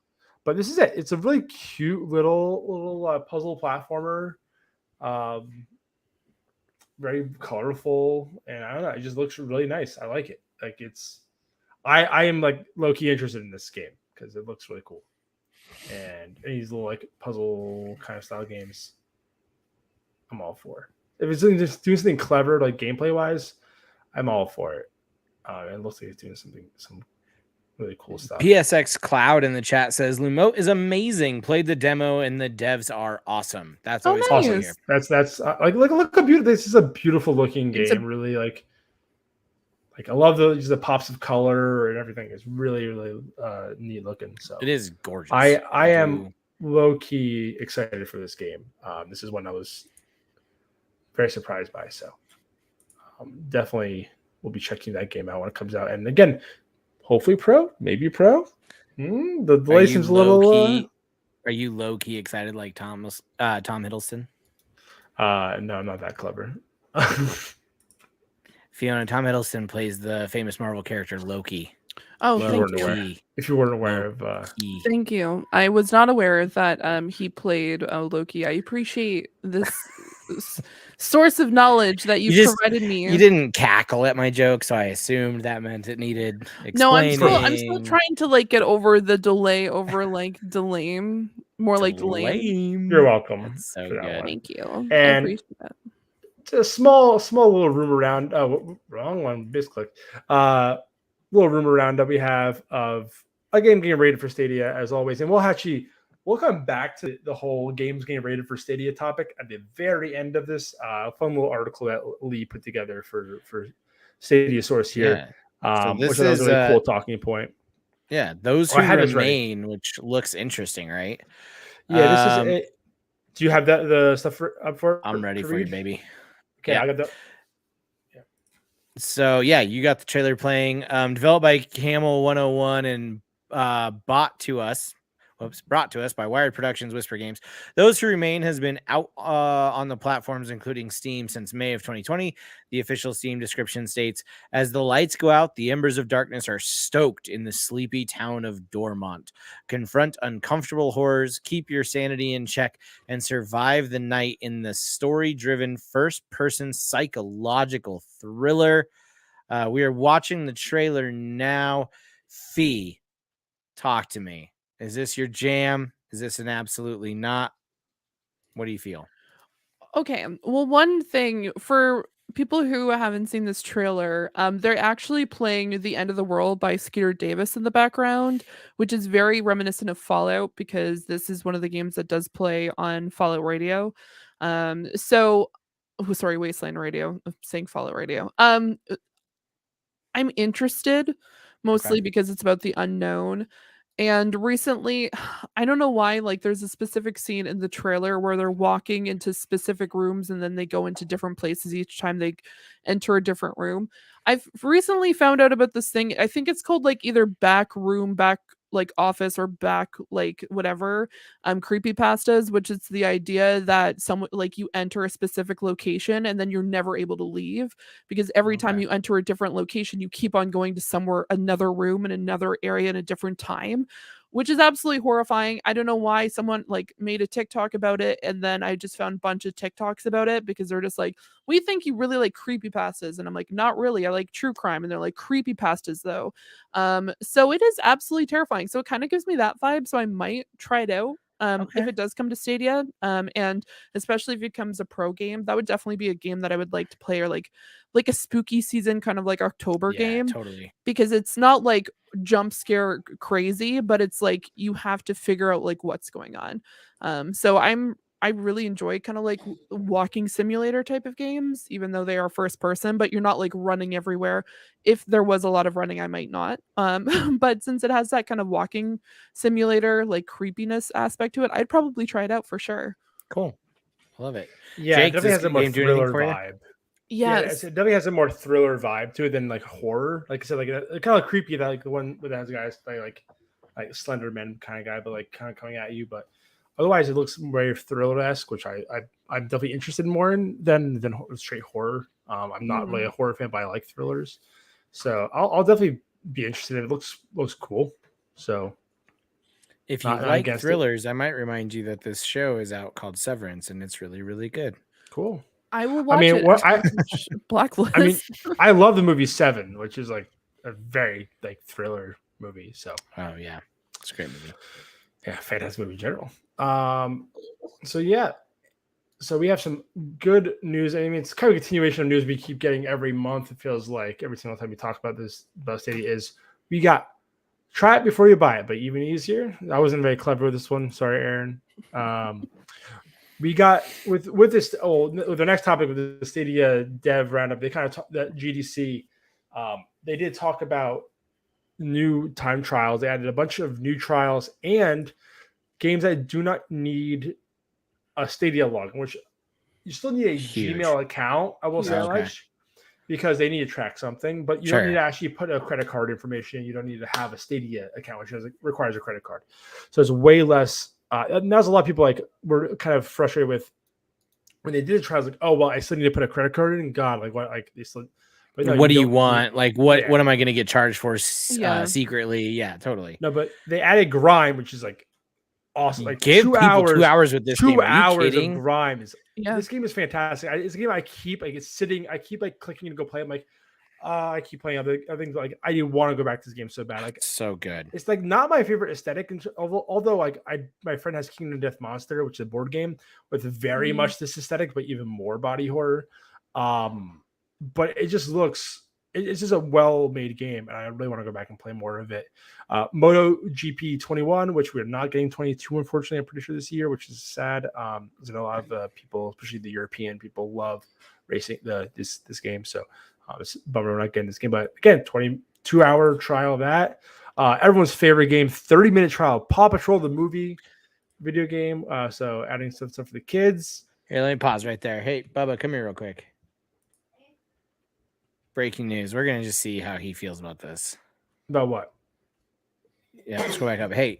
Speaker 2: But this is it. It's a really cute little puzzle platformer. Very colorful, and I don't know. It just looks really nice. I like it. Like I am like low key interested in this game because it looks really cool. And these little like puzzle kind of style games, I'm all for. If it's just doing something clever, like gameplay wise, I'm all for it. It looks like it's doing some really cool stuff.
Speaker 1: PSX Cloud in the chat says Lumote is amazing. Played the demo and the devs are awesome. That's always awesome.
Speaker 3: Nice.
Speaker 2: That's like look how beautiful. This is a beautiful looking game. Really like I love the pops of color and everything. It's really neat looking. So
Speaker 1: it is gorgeous.
Speaker 2: I am low key excited for this game. This is one I was very surprised by. So definitely we'll be checking that game out when it comes out. And again, hopefully pro, maybe pro. The delay seems a little.
Speaker 1: Are you low key excited like Tom Hiddleston?
Speaker 2: No, I'm not that clever.
Speaker 1: Fiona, Tom Hiddleston plays the famous Marvel character Loki.
Speaker 3: Oh, thank you.
Speaker 2: If you weren't aware of,
Speaker 3: thank you. I was not aware that he played Loki. I appreciate this source of knowledge that you provided me.
Speaker 1: You didn't cackle at my joke, so I assumed that meant it needed explaining.
Speaker 3: No, I'm still trying to like get over the delay over like delame. More like delame.
Speaker 2: You're welcome.
Speaker 1: That's so good.
Speaker 3: Thank you.
Speaker 2: And
Speaker 3: I appreciate that.
Speaker 2: A small little rumor around. Wrong one. Misclick. Little rumor around that we have of a game getting rated for Stadia as always, and we'll come back to the whole games getting rated for Stadia topic at the very end of this fun little article that Lee put together for Stadia Source here,
Speaker 1: so
Speaker 2: which is a really cool talking point.
Speaker 1: Yeah, those who remain, which looks interesting, right?
Speaker 2: Yeah, this is it. Do you have the stuff up for?
Speaker 1: I'm ready for you, baby.
Speaker 2: Okay, yeah. I got that.
Speaker 1: So yeah, you got the trailer playing. Developed by Camel 101 and brought to us by Wired Productions, Whisper Games. Those Who Remain has been out on the platforms, including Steam, since May of 2020. The official Steam description states, as the lights go out, the embers of darkness are stoked in the sleepy town of Dormont. Confront uncomfortable horrors, keep your sanity in check, and survive the night in the story-driven first-person psychological thriller. We are watching the trailer now. Fee, talk to me. Is this your jam? Is this an absolutely not? What do you feel?
Speaker 3: Okay. Well, one thing for people who haven't seen this trailer, they're actually playing The End of the World by Skeeter Davis in the background, which is very reminiscent of Fallout because this is one of the games that does play on Fallout Radio. Wasteland Radio. I'm saying Fallout Radio. I'm interested mostly because it's about the unknown. And recently, I don't know why, like there's a specific scene in the trailer where they're walking into specific rooms and then they go into different places each time they enter a different room. I've recently found out about this thing. I think it's called like either back room, back like office, or back like whatever, creepypastas, which is the idea that someone like you enter a specific location and then you're never able to leave because every time you enter a different location, you keep on going to somewhere, another room in another area in a different time, which is absolutely horrifying. I don't know why someone like made a TikTok about it, and then I just found a bunch of TikToks about it because they're just like, we think you really like creepypastas, and I'm like, not really. I like true crime, and they're like creepypastas though. So it is absolutely terrifying. So it kind of gives me that vibe. So I might try it out. If it does come to Stadia, and especially if it becomes a pro game, that would definitely be a game that I would like to play, or like a spooky season kind of like October game.
Speaker 1: Totally.
Speaker 3: Because it's not like jump scare crazy, but it's like you have to figure out like what's going on. So I'm I really enjoy kind of like walking simulator type of games, even though they are first person, but you're not like running everywhere. If there was a lot of running, I might not. But since it has that kind of walking simulator, like creepiness aspect to it, I'd probably try it out for sure.
Speaker 1: Cool. Love it.
Speaker 2: Yeah,
Speaker 1: Jake,
Speaker 2: it definitely has a more thriller vibe.
Speaker 3: Yes.
Speaker 2: Yeah, it definitely has a more thriller vibe to it than like horror. Like I said, like kind of creepy, that like the one with those guys like Slender Man kind of guy, but like kind of coming at you. But otherwise, it looks very thriller-esque, which I'm definitely interested more in than straight horror. I'm not really a horror fan, but I like thrillers, so I'll definitely be interested in it. It looks cool. So
Speaker 1: if you like thrillers, I might remind you that this show is out called Severance, and it's really, really good.
Speaker 2: Cool.
Speaker 3: I will watch it. Blacklist.
Speaker 2: I mean, I love the movie Seven, which is like a very like thriller movie. So
Speaker 1: oh yeah, it's a great movie.
Speaker 2: Yeah, fantastic movie in general. So yeah, so we have some good news. I mean, it's kind of a continuation of news we keep getting every month. It feels like every single time we talk about Stadia is we got try it before you buy it, but even easier. I wasn't very clever with this one. Sorry, Aaron. We got with this. With the next topic with the Stadia Dev Roundup, they kind of that GDC. They did talk about new time trials. They added a bunch of new trials and games that do not need a Stadia login, which you still need a Gmail account. I will say much because they need to track something, but you don't need to actually put a credit card information. You don't need to have a Stadia account, which requires a credit card. So it's way less. And that's a lot of people like were kind of frustrated with when they did the trials. Like, oh well, I still need to put a credit card in. God, like what? Like they still.
Speaker 1: But no, what do you want? Like what am I going to get charged for secretly? Yeah, totally.
Speaker 2: No, but they added Grime, which is like awesome. Like
Speaker 1: give 2 hours. 2 hours with this.
Speaker 2: 2 hours of Grime is. Yeah. This game is fantastic. It's a game I keep like sitting. I keep like clicking to go play. I'm like, I keep playing other things. Like I didn't want to go back to this game so bad. Like
Speaker 1: so good.
Speaker 2: It's like not my favorite aesthetic. Although like my friend has Kingdom Death Monster, which is a board game with very much this aesthetic, but even more body horror. But it just looks. It's just a well-made game, and I really want to go back and play more of it. Moto GP 21, which we're not getting 22, unfortunately, I'm pretty sure this year, which is sad. Because a lot of people, especially the European people, love racing this game. So it's a bummer we're not getting this game. But again, 22-hour trial of that. Everyone's favorite game, 30-minute trial, Paw Patrol, the movie, video game. So adding some stuff for the kids.
Speaker 1: Here, let me pause right there. Hey, Bubba, come here real quick. Breaking news. We're going to just see how he feels about this.
Speaker 2: About what?
Speaker 1: Yeah, let's go back up. Hey,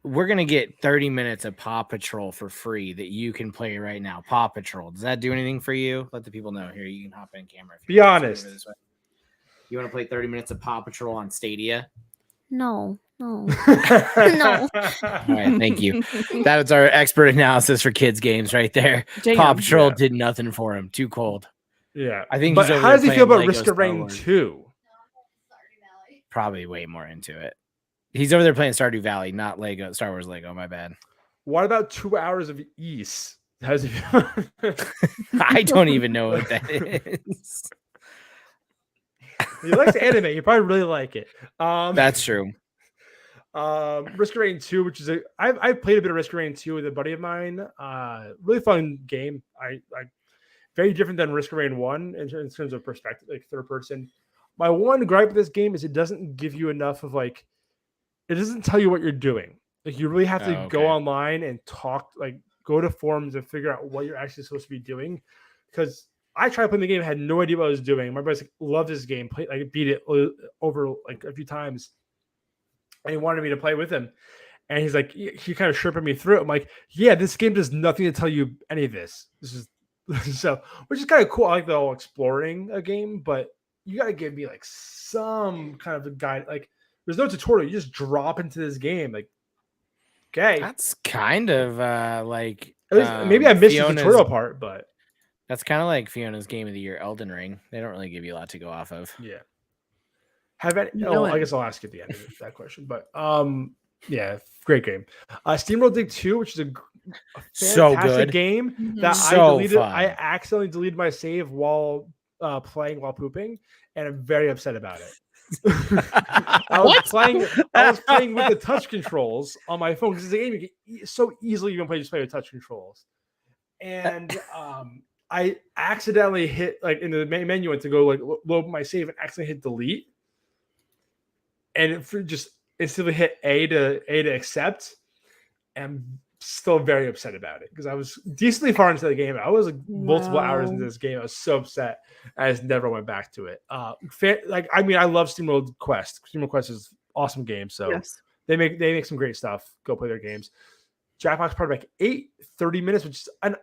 Speaker 1: we're going to get 30 minutes of Paw Patrol for free that you can play right now. Paw Patrol. Does that do anything for you? Let the people know. Here, you can hop in camera.
Speaker 2: Be honest.
Speaker 1: You want to play 30 minutes of Paw Patrol on Stadia?
Speaker 4: No.
Speaker 1: No. All right, thank you. That was our expert analysis for kids games right there. Paw Patrol did nothing for him. Too cold.
Speaker 2: Yeah,
Speaker 1: I think.
Speaker 2: But how does he feel about Risk of Rain 2?
Speaker 1: Probably way more into it. He's over there playing Stardew Valley, not Lego. Star Wars Lego. My bad.
Speaker 2: What about 2 hours of East? How's he
Speaker 1: feel? I don't even know what that is.
Speaker 2: He likes anime. You probably really like it.
Speaker 1: That's true.
Speaker 2: Risk of Rain 2, which is I've played a bit of Risk of Rain 2 with a buddy of mine. Really fun game. I very different than Risk of Rain 1 in terms of perspective, like third person. My one gripe with this game is it doesn't give you enough of like, it doesn't tell you what you're doing. Like you really have to go online and talk, like go to forums and figure out what you're actually supposed to be doing. Because I tried playing the game, had no idea what I was doing. My brother's like, loved this game, beat it over like a few times. And he wanted me to play with him. And he's like, he kind of sherping me through it. I'm like, yeah, this game does nothing to tell you any of this. This is so, which is kind of cool. I like the whole exploring a game, but you got to give me like some kind of a guide. Like, there's no tutorial. You just drop into this game. Like, okay,
Speaker 1: that's kind of like
Speaker 2: maybe I missed the tutorial part, but
Speaker 1: that's kind of like Fiona's Game of the Year, Elden Ring. They don't really give you a lot to go off of.
Speaker 2: Yeah. I guess I'll ask you at the end of that question, but yeah, great game. Steamroll Dig 2, which is a fantastic game that I deleted. Fun. I accidentally deleted my save while playing while pooping, and I'm very upset about it. I was playing with the touch controls on my phone because it's a game you can so easily play with touch controls. and I accidentally hit like in the main menu went to go like load my save and accidentally hit delete, and it just instantly hit A to accept. And still very upset about it because I was decently far into the game. I was like multiple hours into this game. I was so upset. I just never went back to it. I love SteamWorld Quest. SteamWorld Quest is an awesome game. So
Speaker 3: Yes.
Speaker 2: they make some great stuff. Go play their games. Jackbox part of like 30 minutes, which is a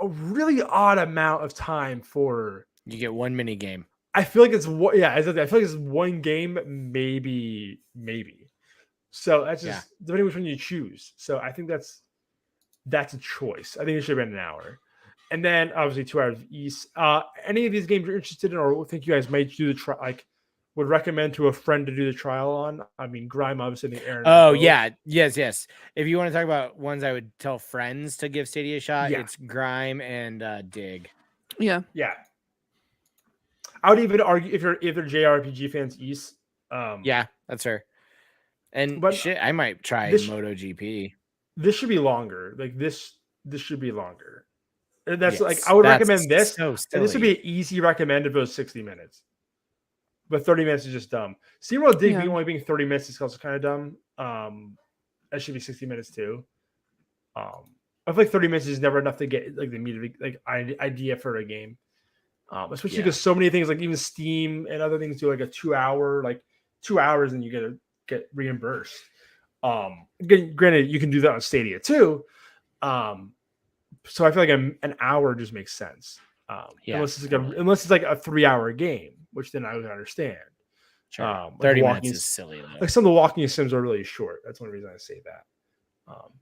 Speaker 2: really odd amount of time for.
Speaker 1: You get one mini game.
Speaker 2: I feel like it's I feel like it's one game, maybe. So that's just depending which one you choose. So I think that's a choice. I think it should have been an hour. And then obviously 2 hours of East. Any of these games you're interested in or think you guys might do the trial, like would recommend to a friend to do the trial on? I mean, Grime, obviously, the Aaron.
Speaker 1: Oh, yeah. Yes. If you want to talk about ones I would tell friends to give Stadia a shot, it's Grime and Dig.
Speaker 3: Yeah.
Speaker 2: I would even argue if they're JRPG fans, East.
Speaker 1: Yeah, that's fair. And I might try MotoGP.
Speaker 2: This should be longer. Like this should be longer. That's I would recommend this.
Speaker 1: So
Speaker 2: and this would be an easy recommend if it was 60 minutes. But 30 minutes is just dumb. SeaWorld Dig only being 30 minutes is also kind of dumb. That should be 60 minutes too. I feel like 30 minutes is never enough to get like the meat of like idea for a game. Especially because so many things like even Steam and other things do like a 2 hour, like 2 hours and you get reimbursed. Granted, you can do that on Stadia too. So I feel like an hour just makes sense. Unless it's like a 3 hour game, which then I would understand.
Speaker 1: Sure. 30 minutes is silly. Though.
Speaker 2: Like some of the walking sims are really short. That's one reason I say that.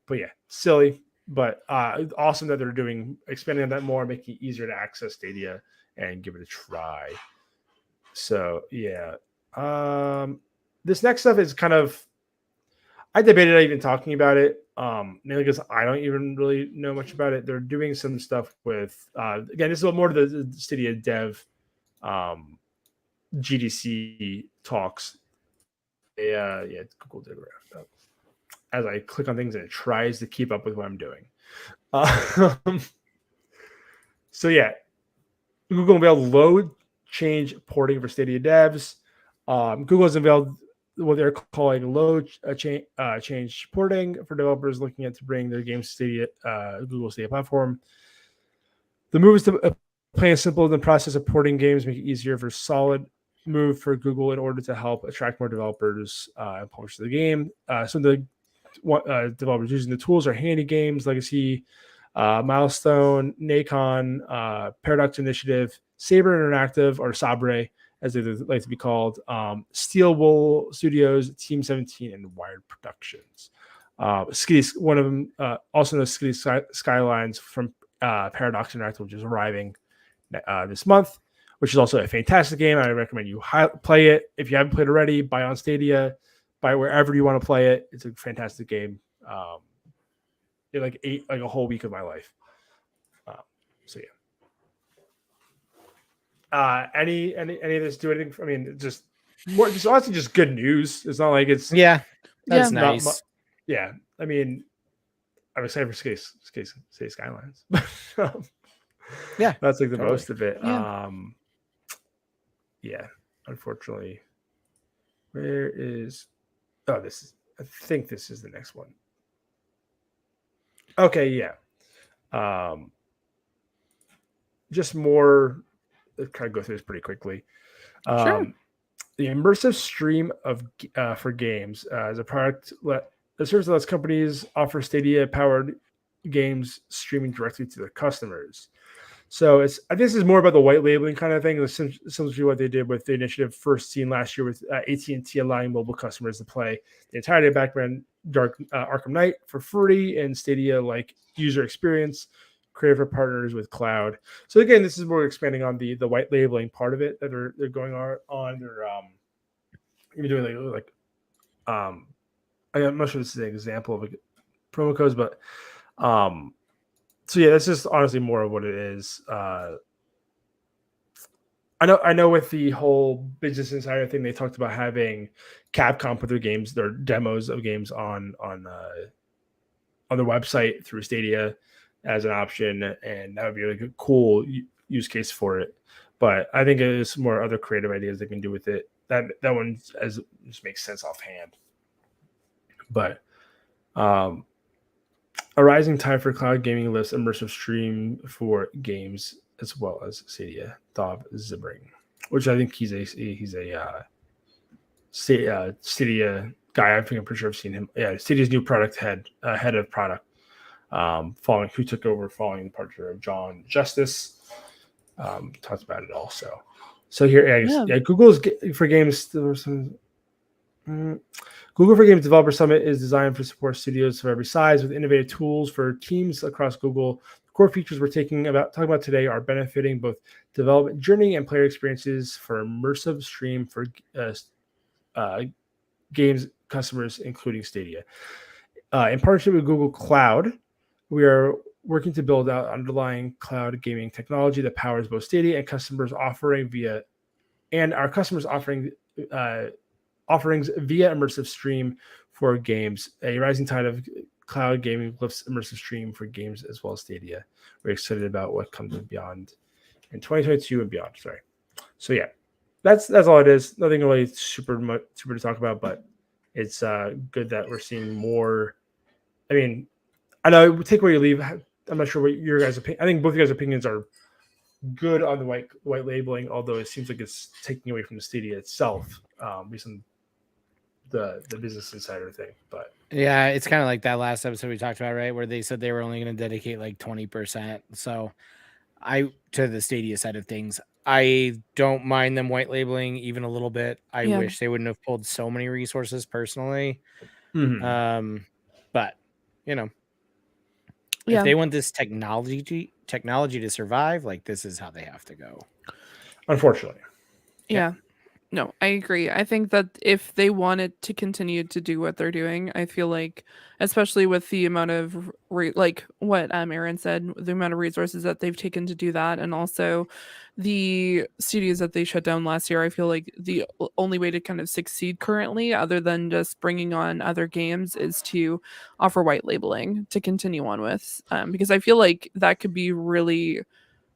Speaker 2: But yeah, silly, but awesome that they're expanding on that more, making it easier to access Stadia and give it a try. So yeah. This next stuff is kind of, I debated even talking about it, mainly because I don't even really know much about it. They're doing some stuff with, again, this is more of the Stadia dev GDC talks. Google did wrap up. As I click on things and it tries to keep up with what I'm doing. So yeah, Google unveiled load change porting for Stadia devs. Google has unveiled what they're calling load change porting for developers looking at to bring their games to Stadia, Google Stadia platform. The move is to plain and simple. The process of porting games make it easier for solid move for Google in order to help attract more developers and publish the game. Some of the developers using the tools are Handy Games, Legacy, Milestone, Nacon, Paradox Initiative, Saber Interactive, or Sabre, as they like to be called, Steel Wool Studios, Team 17, and Wired Productions. One of them, also known as Skitty Skylines from Paradox Interactive, which is arriving this month, which is also a fantastic game. I recommend you play it. If you haven't played already, buy on Stadia, buy wherever you want to play it. It's a fantastic game. It ate a whole week of my life. So yeah. Any of this do anything? I mean, just honestly, just good news. It's not like it's
Speaker 1: that's nice.
Speaker 2: I mean, I'm excited for Skitty Skylines. That's like the most of it. Unfortunately, where is? Oh, I think this is the next one. Okay, yeah. Just more. Let's kind of go through this pretty quickly.
Speaker 3: Sure.
Speaker 2: The immersive stream for games is a product that serves lets companies offer Stadia-powered games streaming directly to their customers. So I think this is more about the white labeling kind of thing. Essentially what they did with the initiative first seen last year with AT&T allowing mobile customers to play the entirety of Batman Arkham Knight for free and Stadia-like user experience created for partners with cloud. So again, this is more expanding on the white labeling part of it that they're going on. They're even doing I'm not sure this is an example of promo codes, but so yeah, that's just honestly more of what it is. I know with the whole Business Insider thing, they talked about having Capcom put their demos of games on their website through Stadia. as an option, and that would be like a cool use case for it. But I think there's more other creative ideas they can do with it. That one just makes sense offhand. But a rising tide for cloud gaming lifts immersive stream for games as well as Stadia. Dob Zibring, which I think he's a Stadia guy. I think I'm pretty sure I've seen him. Yeah, Stadia's new product head of product, who took over following the departure of John Justice. Talked about it also. So here, Google's for games. Google for Games Developer Summit is designed for support studios of every size with innovative tools for teams across Google. The core features we're talking about today are benefiting both development journey and player experiences for immersive stream for games customers, including Stadia. In partnership with Google Cloud, we are working to build out underlying cloud gaming technology that powers both Stadia and our customers offering offerings via immersive stream for games. A rising tide of cloud gaming lifts immersive stream for games as well as Stadia. We're excited about what comes beyond in 2022 and beyond. Sorry. So yeah, that's all it is. Nothing really super to talk about, but it's good that we're seeing more. I mean, I know take where you leave. I'm not sure what your guys' opinion. I think both of you guys' opinions are good on the white labeling, although it seems like it's taking away from the Stadia itself, based on the Business Insider thing. But
Speaker 1: yeah, it's kind of like that last episode we talked about, right, where they said they were only going to dedicate like 20%. So to the Stadia side of things, I don't mind them white labeling even a little bit. I wish they wouldn't have pulled so many resources personally. But if they want this technology to survive, like this is how they have to go.
Speaker 2: Unfortunately.
Speaker 3: Yeah. No, I agree. I think that if they wanted to continue to do what they're doing, I feel like, especially with the amount of like what Aaron said, the amount of resources that they've taken to do that, and also the studios that they shut down last year, I feel like the only way to kind of succeed currently, other than just bringing on other games, is to offer white labeling to continue on with, because I feel like that could be really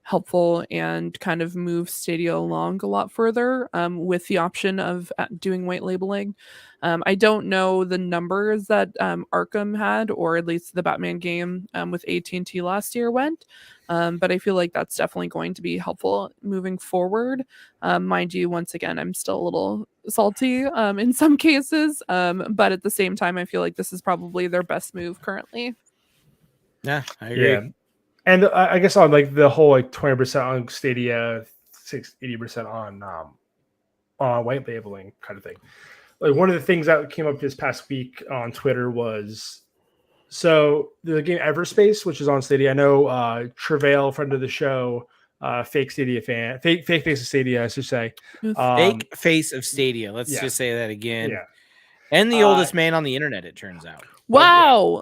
Speaker 3: helpful and kind of move Stadia along a lot further, with the option of doing white labeling. I don't know the numbers that Arkham had, or at least the Batman game with AT&T last year went, but I feel like that's definitely going to be helpful moving forward. Mind you, once again, I'm still a little salty in some cases, but at the same time, I feel like this is probably their best move currently.
Speaker 1: Yeah, I agree.
Speaker 2: Yeah. And I guess on like the whole like 20% on Stadia, 80% on white labeling kind of thing. Like one of the things that came up this past week on Twitter was, so the game Everspace, which is on Stadia. I know Travail, friend of the show, fake Stadia fan, fake face of Stadia, I should say.
Speaker 1: Fake face of Stadia. Let's just say that again.
Speaker 2: Yeah.
Speaker 1: And the oldest man on the internet, it turns out.
Speaker 3: Wow.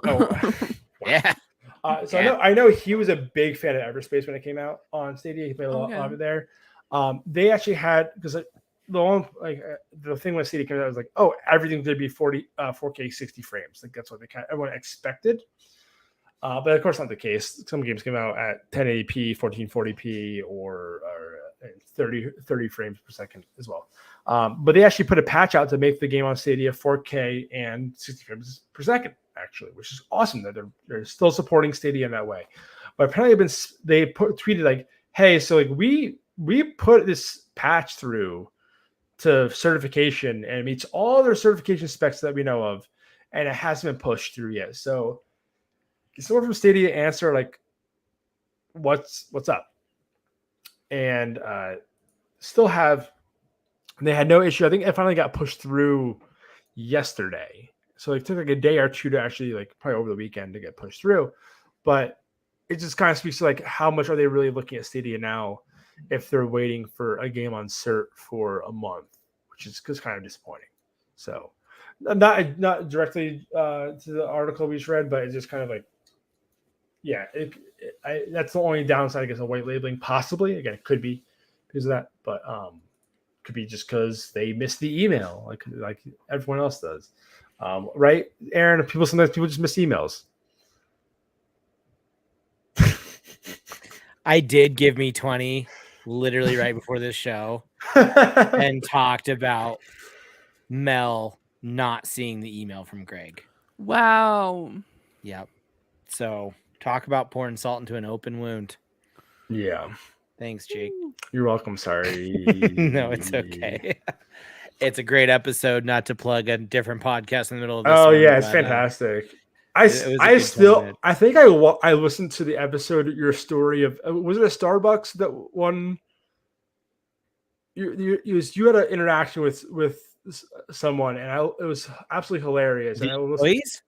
Speaker 1: Yeah.
Speaker 2: So I know he was a big fan of Everspace when it came out on Stadia. He played a lot of it there. They actually had, because the thing when Stadia came out was like, oh, everything could be 4K 60 frames. Like that's what everyone expected. But of course not the case. Some games came out at 1080p, 1440p, or 30 frames per second as well. But they actually put a patch out to make the game on Stadia 4K and 60 frames per second, actually, which is awesome that they're still supporting Stadia in that way. But apparently they tweeted like, hey, so like we put this patch through to certification and it meets all their certification specs that we know of, and it hasn't been pushed through yet. So someone from Stadia answer like, what's up? And they had no issue. I think it finally got pushed through yesterday. So it took like a day or two to actually, like, probably over the weekend to get pushed through. But it just kind of speaks to like how much are they really looking at Stadia now if they're waiting for a game on cert for a month, which is just kind of disappointing. So not directly to the article we just read, but it's just kind of like, yeah, that's the only downside, I guess, of white labeling. Possibly, again, it could be because of that, but could be just because they missed the email, like everyone else does, right? Aaron, sometimes people just miss emails.
Speaker 1: I did give me 20 literally right before this show and talked about Mel not seeing the email from Greg.
Speaker 3: Wow.
Speaker 1: Yep. So talk about pouring salt into an open wound.
Speaker 2: Yeah.
Speaker 1: Thanks, Jake.
Speaker 2: You're welcome. Sorry.
Speaker 1: No, it's okay. It's a great episode. Not to plug a different podcast in the middle of this.
Speaker 2: Oh
Speaker 1: one,
Speaker 2: yeah, it's
Speaker 1: but,
Speaker 2: fantastic.
Speaker 1: I
Speaker 2: think I listened to the episode. Your story of was it a Starbucks that one? You had an interaction with someone, and it was absolutely hilarious.
Speaker 1: The
Speaker 2: and
Speaker 1: employees?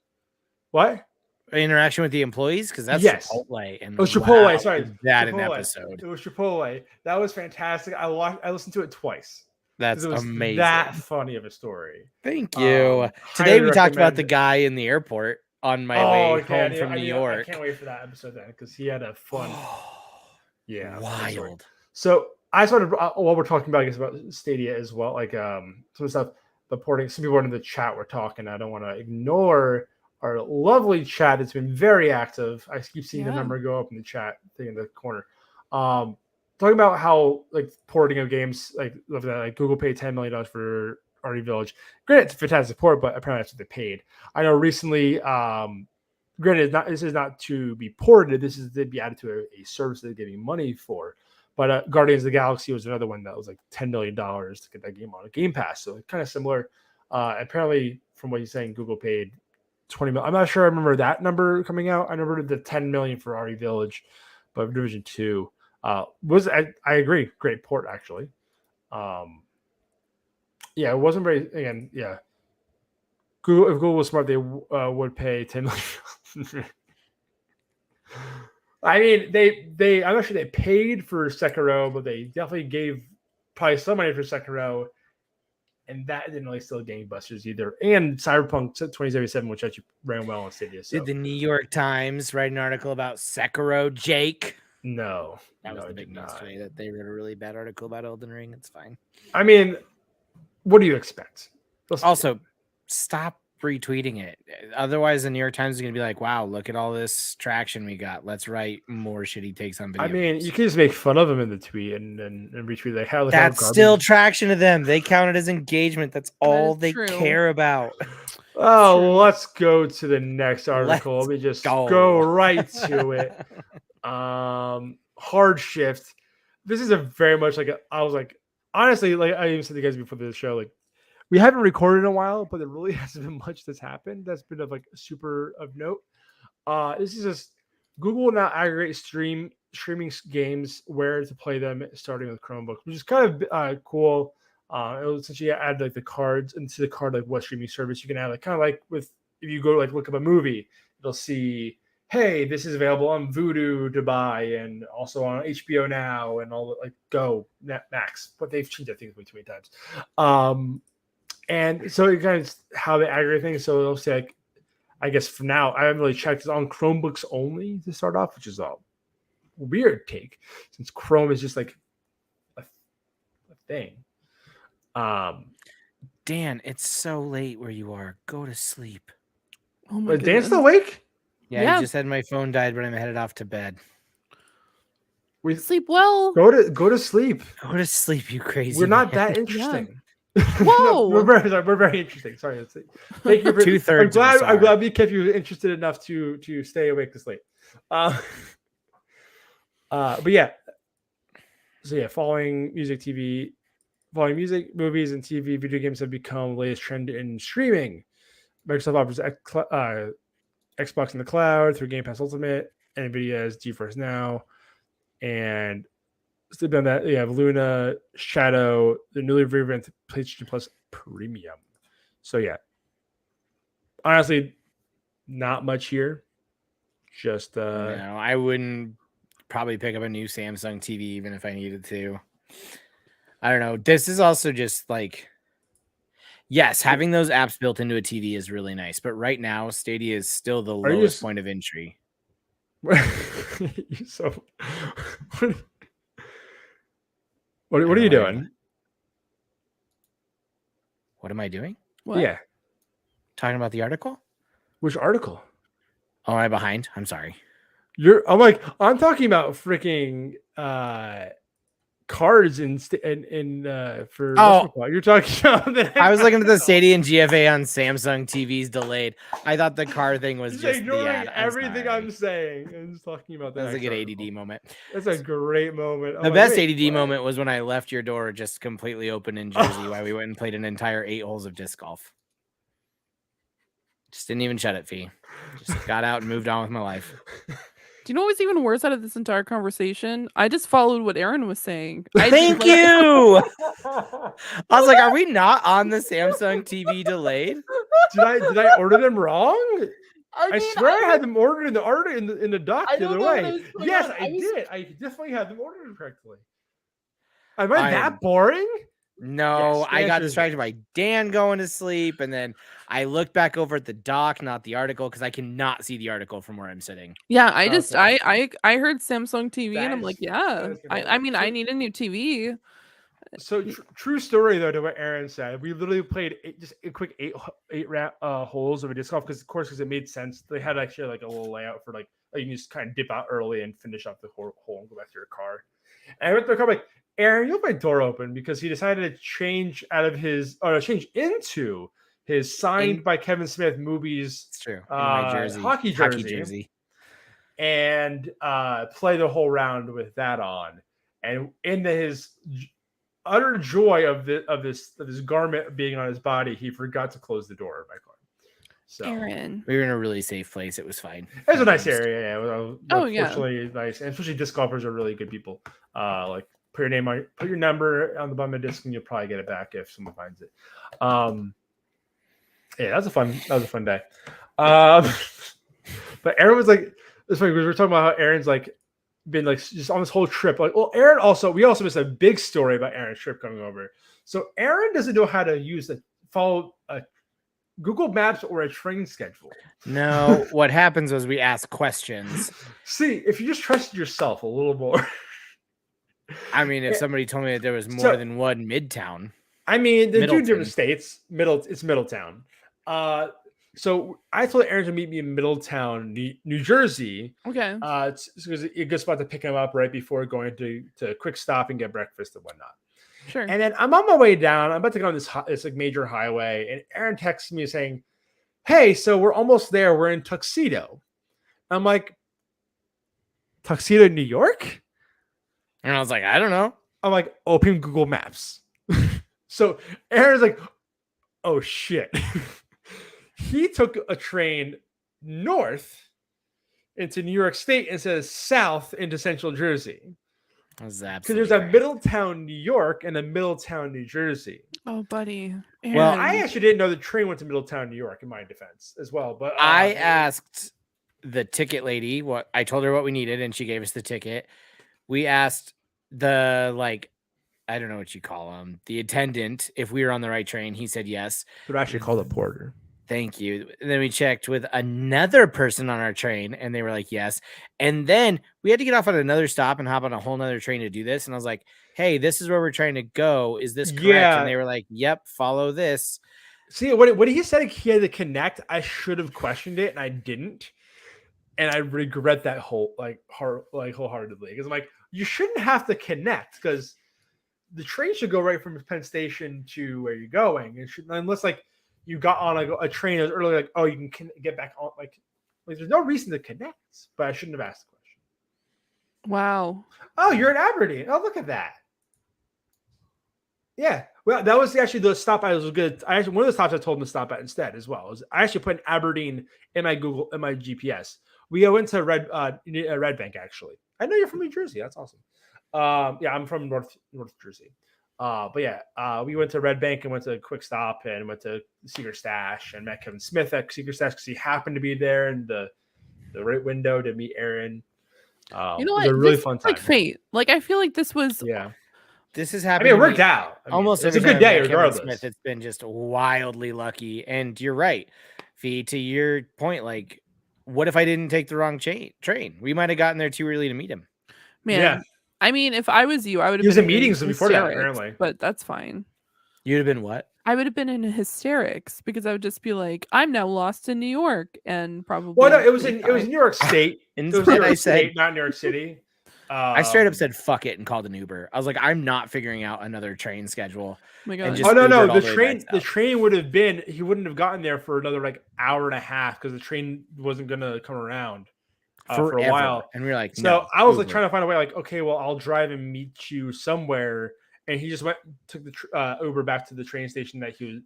Speaker 2: What?
Speaker 1: Interaction with the employees? Because that's Chipotle. And
Speaker 2: it was Chipotle.
Speaker 1: Wow,
Speaker 2: sorry,
Speaker 1: that
Speaker 2: Chipotle.
Speaker 1: an episode.
Speaker 2: It was Chipotle. That was fantastic. I listened to it twice.
Speaker 1: That's
Speaker 2: it was
Speaker 1: amazing.
Speaker 2: That funny of a story.
Speaker 1: Thank you. Today we talked about the guy in the airport on my way home from New York.
Speaker 2: I can't wait for that episode then because he had a fun. Yeah,
Speaker 1: wild.
Speaker 2: So I just wanted while we're talking about, I guess, about Stadia as well, like some stuff. The porting. Some people in the chat were talking. I don't want to ignore our lovely chat that's been very active. I keep seeing the number go up in the chat thing in the corner. Talking about how like porting of games, like Google paid $10 million for RE Village. Granted, it's a fantastic port, but apparently that's what they paid. I know recently, granted, this is not to be ported. This is to be added to a service they're getting money for. But Guardians of the Galaxy was another one that was like $10 million to get that game on a Game Pass. So kind of similar. Apparently, from what he's saying, Google paid $20 million. I'm not sure I remember that number coming out. I remember the $10 million for RE Village, but Division 2 was, I agree, great port actually. Yeah, it wasn't very, again, yeah. Google, if Google was smart, they would pay $10 million. I mean, I'm not sure they paid for Sekiro, but they definitely gave probably some money for Sekiro, and that didn't really still gangbusters either. And Cyberpunk 2077, which actually ran well on Stadia. So.
Speaker 1: Did the New York Times write an article about Sekiro, Jake?
Speaker 2: No,
Speaker 1: that was the big news today. That they wrote a really bad article about Elden Ring. It's fine.
Speaker 2: I mean, what do you expect?
Speaker 1: Also, stop retweeting it. Otherwise, the New York Times is going to be like, wow, look at all this traction we got. Let's write more shitty takes on video.
Speaker 2: I mean, you can just make fun of them in the tweet and retweet like how
Speaker 1: that's still traction to them. They count it as engagement. That's all they care about.
Speaker 2: Oh, let's go to the next article. Let me just go right to it. Hard shift. This is a very much like I was like, honestly, like I even said to you guys before the show, like we haven't recorded in a while, but there really hasn't been much that's happened that's been of like super of note. This is just Google will now aggregate streaming games where to play them, starting with Chromebooks, which is kind of cool. It will essentially add like the cards into the card, like what streaming service you can add, like kind of like with if you go like look up a movie, it'll see, hey, this is available on Vudu to buy and also on HBO Now and all like Go Max, but they've changed that thing way too many times. And so it kind of how they aggregate things. So it'll say, like, I guess for now, I haven't really checked. It's on Chromebooks only to start off, which is a weird take since Chrome is just like a thing.
Speaker 1: Dan, it's so late where you are. Go to sleep.
Speaker 2: Oh my God. Dan's still awake?
Speaker 1: Yeah, I just had my phone died, but I'm headed off to bed.
Speaker 3: We sleep well.
Speaker 2: Go to sleep.
Speaker 1: Go to sleep, you crazy.
Speaker 2: We're not that interesting.
Speaker 3: Yeah. Whoa,
Speaker 2: no, we're very interesting. Sorry, thank you for
Speaker 1: 2/3.
Speaker 2: I'm glad we kept you interested enough to stay awake this late. But yeah. So yeah, following music, movies, and TV, video games have become the latest trend in streaming. Microsoft offers Xbox in the cloud through Game Pass Ultimate, and NVIDIA's GeForce Now, and still beyond that, you have Luna, Shadow, the newly revamped PlayStation Plus Premium. So yeah, honestly, not much here. Just
Speaker 1: no, I wouldn't probably pick up a new Samsung TV even if I needed to. I don't know. This is also just like, yes, having those apps built into a TV is really nice, but right now Stadia is still the lowest point of entry.
Speaker 2: So what are you doing?
Speaker 1: What am I doing?
Speaker 3: What?
Speaker 2: Yeah.
Speaker 1: Talking about the article?
Speaker 2: Which article?
Speaker 1: Oh, am I behind? I'm sorry.
Speaker 2: I'm talking about freaking cards for you're talking about that.
Speaker 1: I was looking at the Stadia and GFA on Samsung TVs delayed. I thought the card thing was just
Speaker 2: ignoring
Speaker 1: the ad.
Speaker 2: everything I'm saying and just talking about that.
Speaker 1: That was a good ADD moment.
Speaker 2: That's a great moment.
Speaker 1: The best ADD moment was when I left your door just completely open in Jersey while we went and played an entire 8 holes of disc golf. Just didn't even shut it, Fee. Just got out and moved on with my life.
Speaker 3: Do you know what was even worse out of this entire conversation? I just followed what Aaron was saying.
Speaker 1: Thank you. I was like, are we not on the Samsung TV delayed?
Speaker 2: Did I order them wrong? I swear I had them ordered in the dock the other way. Yes, I did. I definitely had them ordered correctly. Am I that boring?
Speaker 1: No, yes, I got distracted by Dan going to sleep, and then I looked back over at the doc, not the article, because I cannot see the article from where I'm sitting.
Speaker 3: Yeah, I heard Samsung TV, and I'm like, yeah. I mean, I need a new TV.
Speaker 2: So true story though to what Aaron said. We literally played a quick eight holes of a disc golf because it made sense. They had actually like a little layout for like you can just kind of dip out early and finish up the hole and go back to your car. And I went to the car like, Aaron, you have my door open because he decided to change into his signed by Kevin Smith movies.
Speaker 1: It's true.
Speaker 2: Hockey jersey. And play the whole round with that on. And in his utter joy of this garment being on his body, he forgot to close the door of my car. So
Speaker 3: Aaron,
Speaker 1: we were in a really safe place. It was fine.
Speaker 2: It was a nice area. Yeah.
Speaker 3: Fortunately,
Speaker 2: nice, and especially disc golfers are really good people. Like put your number on the bottom of the disc, and you'll probably get it back if someone finds it. Yeah, that was a fun day. But Aaron was like, it's funny because we were talking about how Aaron's like been like just on this whole trip. Like, well, Aaron we also missed a big story about Aaron's trip coming over. So Aaron doesn't know how to follow a Google Maps or a train schedule.
Speaker 1: No, what happens was we ask questions.
Speaker 2: See, if you just trusted yourself a little more.
Speaker 1: I mean, if somebody told me that there was more than one Midtown.
Speaker 2: I mean, they're two different states. It's Middletown. So I told Aaron to meet me in Middletown, New Jersey.
Speaker 3: Okay.
Speaker 2: It's a good spot to pick him up right before going to Quick Stop and get breakfast and whatnot.
Speaker 3: Sure.
Speaker 2: And then I'm on my way down. I'm about to go on this like major highway, and Aaron texts me saying, "Hey, so we're almost there. We're in Tuxedo." I'm like, "Tuxedo, New York?"
Speaker 1: And I was like, "I don't know."
Speaker 2: I'm like, "Open Google Maps." So Aaron's like, "Oh shit." He took a train north into New York State instead of south into Central Jersey. Because there's a Middletown, New York, and a Middletown, New Jersey.
Speaker 3: Oh, buddy.
Speaker 2: Aaron. Well, I actually didn't know the train went to Middletown, New York, in my defense as well. But
Speaker 1: I asked the ticket lady I told her what we needed, and she gave us the ticket. We asked the I don't know what you call them, the attendant, if we were on the right train. He said yes.
Speaker 2: They're actually called a porter.
Speaker 1: Thank you. And then we checked with another person on our train, and they were like, yes. And then we had to get off at another stop and hop on a whole nother train to do this. And I was like, hey, this is where we're trying to go. Is this correct? Yeah. And they were like, yep, follow this.
Speaker 2: See, when he said he had to connect, I should have questioned it, and I didn't. And I regret that wholeheartedly. Because I'm like, you shouldn't have to connect, because the train should go right from Penn Station to where you're going. It should, unless you got on a train as early, you can get back on. Like there's no reason to connect, but I shouldn't have asked the question.
Speaker 3: Wow.
Speaker 2: Oh, you're in Aberdeen. Oh, look at that. Yeah. Well, that was actually the stop I was good. One of the stops I told him to stop at instead as well. I actually put in Aberdeen in my GPS. We went to Red Bank, actually. I know you're from New Jersey. That's awesome. Yeah, I'm from North Jersey. But yeah, we went to Red Bank and went to Quick Stop and went to Secret Stash and met Kevin Smith at Secret Stash because he happened to be there in the right window to meet Aaron.
Speaker 3: You know what?
Speaker 2: It was a really fun time.
Speaker 3: Like fate. Like I feel like this was.
Speaker 2: Yeah.
Speaker 1: This has happened.
Speaker 2: I mean, it worked out.
Speaker 1: Almost
Speaker 2: it's a good day, regardless.
Speaker 1: Smith, it's been just wildly lucky. And you're right, Fee. To your point, what if I didn't take the wrong train? We might have gotten there too early to meet him.
Speaker 3: Man. Yeah. I mean, if I was you, I would have
Speaker 2: been in meetings before that, apparently.
Speaker 3: But that's fine.
Speaker 1: You'd have been what?
Speaker 3: I would have been in hysterics because I would just be like, I'm now lost in New York, and probably.
Speaker 2: Well, no, it was in New York State.
Speaker 1: Instead, I said,
Speaker 2: not New York City.
Speaker 1: I straight up said fuck it and called an Uber. I was like, I'm not figuring out another train schedule.
Speaker 3: Oh my God.
Speaker 2: Oh no, the train would have been, he wouldn't have gotten there for another like hour and a half because the train wasn't gonna come around for a while.
Speaker 1: And we were like,
Speaker 2: so
Speaker 1: no,
Speaker 2: I was like trying to find a way, like, okay, well, I'll drive and meet you somewhere. And he just took the Uber back to the train station that he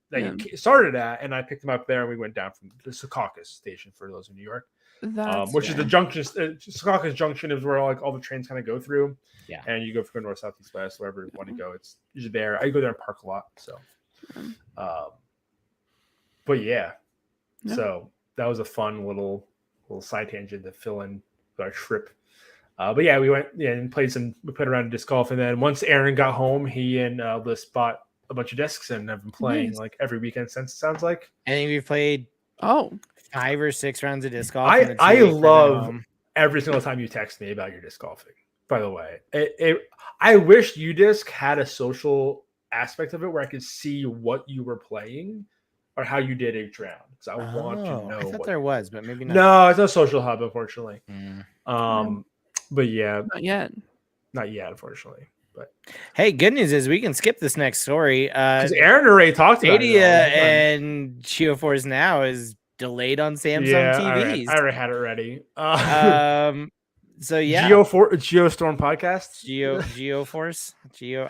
Speaker 2: started at, and I picked him up there, and we went down from the Secaucus station for those in New York, which is the junction. Secaucus Junction is where like all the trains kind of go through.
Speaker 1: Yeah, and
Speaker 2: you go from north, south, east, west, wherever you want to go. It's usually there. I go there and park a lot. So, but yeah, so that was a fun little side tangent to fill in our trip. But yeah, we went and played around disc golf, and then once Aaron got home, he and Liz bought a bunch of discs and have been playing like every weekend since. It sounds like.
Speaker 1: I think we've played 5 or 6 rounds of disc golf.
Speaker 2: I love every single time you text me about your disc golfing. By the way, I wish UDisc had a social aspect of it where I could see what you were playing or how you did each round. Because I want to know.
Speaker 1: I thought there was, but maybe not.
Speaker 2: No, it's no social hub, unfortunately. But yeah, not yet, unfortunately. But
Speaker 1: hey, good news is we can skip this next story.
Speaker 2: Because Aaron already talked about
Speaker 1: Stadia and GeoForce Now is delayed on Samsung TVs.
Speaker 2: I already had it ready.
Speaker 1: So yeah,
Speaker 2: Geostorm podcast,
Speaker 1: GeoForce,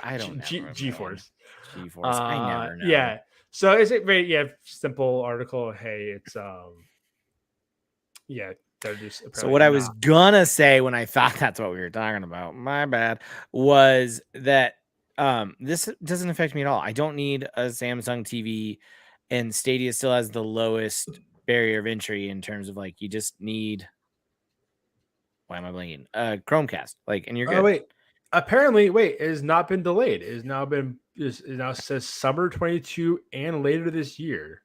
Speaker 1: I don't know.
Speaker 2: GeForce.
Speaker 1: I never know.
Speaker 2: Yeah. So is it very simple article? Hey, it's
Speaker 1: So what I was gonna say when I thought that's what we were talking about, my bad, was that this doesn't affect me at all. I don't need a Samsung TV, and Stadia still has the lowest barrier of entry in terms of like you just need. Why am I blanking? Chromecast, and you're good.
Speaker 2: Oh wait, apparently, it has not been delayed. It now says summer 22 and later this year.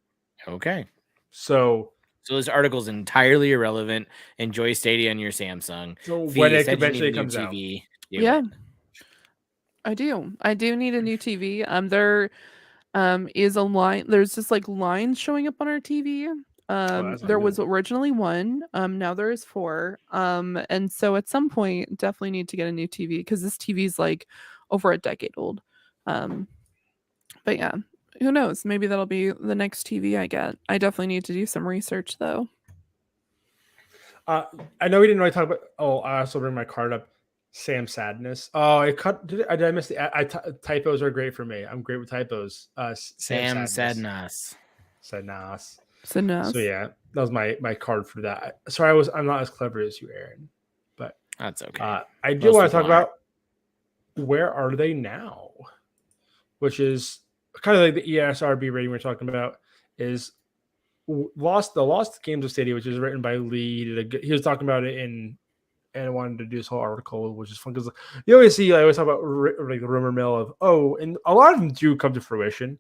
Speaker 1: Okay,
Speaker 2: so
Speaker 1: this article is entirely irrelevant. Enjoy Stadia on your Samsung.
Speaker 2: So when it eventually comes out.
Speaker 3: Yeah. I do need a new TV. There is a line. There's just lines showing up on our TV. There was originally 1. Now there is 4. And so at some point, definitely need to get a new TV because this TV is over a decade old. But yeah. Who knows? Maybe that'll be the next TV I get. I definitely need to do some research, though.
Speaker 2: I know we didn't really talk about. Oh, I also bring my card up. Sam Sadness. Oh, I missed the typos are great for me. I'm great with typos.
Speaker 1: Sam Sadness.
Speaker 2: So yeah, that was my card for that. Sorry, I'm not as clever as you, Aaron. But
Speaker 1: that's okay.
Speaker 2: I do want to talk about where are they now, which is kind of like the ESRB rating we're talking about is the Lost Games of Stadia, which is written by Lee. He was talking about it and I wanted to do this whole article, which is fun because you always see, I always talk about the rumor mill of, and a lot of them do come to fruition,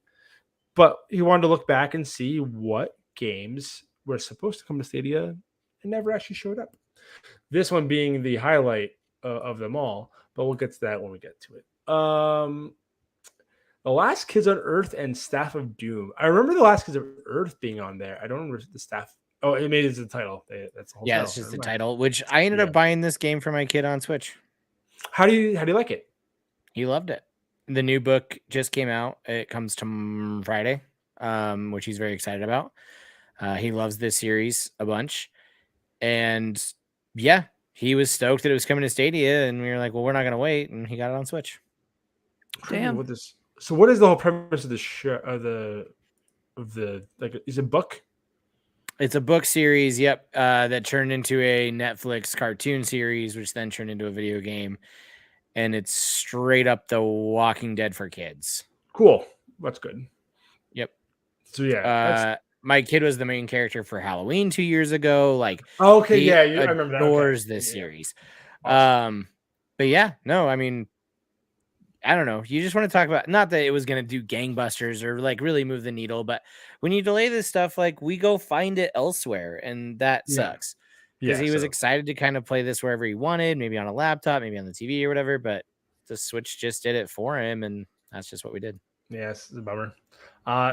Speaker 2: but he wanted to look back and see what games were supposed to come to Stadia and never actually showed up. This one being the highlight of them all, but we'll get to that when we get to it. The Last Kids on Earth and Staff of Doom. I remember The Last Kids on Earth being on there. I don't remember the staff. Oh, it made it the title. That's the whole title.
Speaker 1: It's just the title, which I ended up buying this game for my kid on Switch.
Speaker 2: How do you like it?
Speaker 1: He loved it. The new book just came out. It comes to Friday, which he's very excited about. He loves this series a bunch. And yeah, he was stoked that it was coming to Stadia, and we were like, well, we're not going to wait. And he got it on Switch.
Speaker 3: Damn.
Speaker 2: So what is the whole premise of the show? Is it a book?
Speaker 1: It's a book series, yep, that turned into a Netflix cartoon series, which then turned into a video game. And it's straight up The Walking Dead for kids.
Speaker 2: Cool. That's good.
Speaker 1: Yep.
Speaker 2: So yeah.
Speaker 1: My kid was the main character for Halloween 2 years ago. I
Speaker 2: remember that.
Speaker 1: Adores this series. Awesome. But yeah, no, I mean, I don't know. You just want to talk about, not that it was going to do gangbusters or really move the needle, but when you delay this stuff, we go find it elsewhere, and that sucks. Because he was excited to kind of play this wherever he wanted, maybe on a laptop, maybe on the TV or whatever, but the Switch just did it for him, and that's just what we did.
Speaker 2: Yeah, it's a bummer.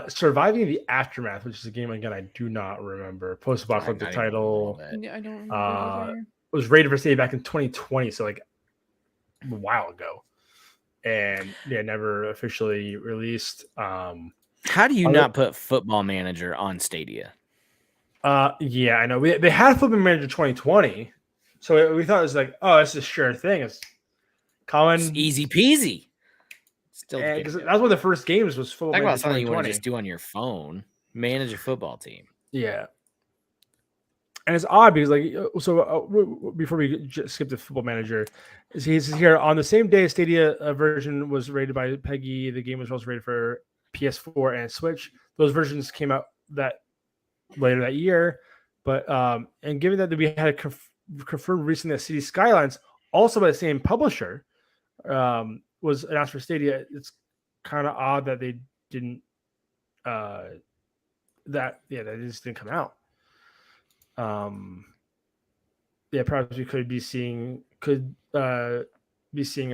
Speaker 2: Surviving the Aftermath, which is a game again I do not remember. Post-apocalyptic title.
Speaker 3: Yeah, I don't remember either.
Speaker 2: Was rated for Stadia back in 2020, so like a while ago, and never officially released.
Speaker 1: How do you not put Football Manager on Stadia?
Speaker 2: Yeah, I know. They had Football Manager 2020, so we thought it was like, oh, it's a sure thing. It's common,
Speaker 1: it's easy peasy.
Speaker 2: Still, because that's one of the first games was Football Manager 2020. Something you want to
Speaker 1: just do on your phone. Manage a football team.
Speaker 2: Yeah. And it's odd because, before we skip the Football Manager, he's here on the same day Stadia version was rated by Peggy. The game was also rated for PS4 and Switch. Those versions came out later that year. But and given that we had confirmed recently that City Skylines, also by the same publisher, was announced for Stadia, it's kind of odd that they didn't. That just didn't come out. Perhaps we could be seeing a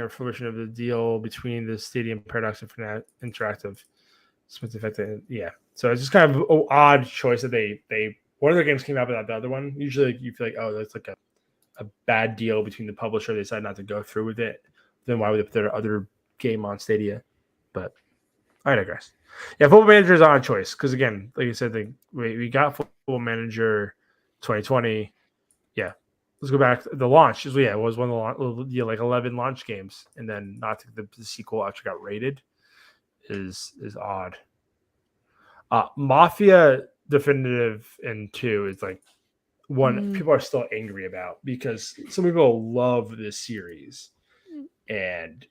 Speaker 2: fruition of the deal between the Stadium Paradox and Fnatic Interactive. Smith Effect, so it's just kind of an odd choice that they one of their games came out without the other one. Usually, you feel like, oh, that's like a bad deal between the publisher. They decided not to go through with it. Then why would they put their other game on Stadia? But I digress. Yeah, Football Manager is on choice because, again, like I said, we got Football Manager 2020. Yeah, let's go back. The launch it was one of the 11 launch games, and then not the sequel actually got rated is odd. Mafia Definitive and 2 is like one people are still angry about because some people love this series, and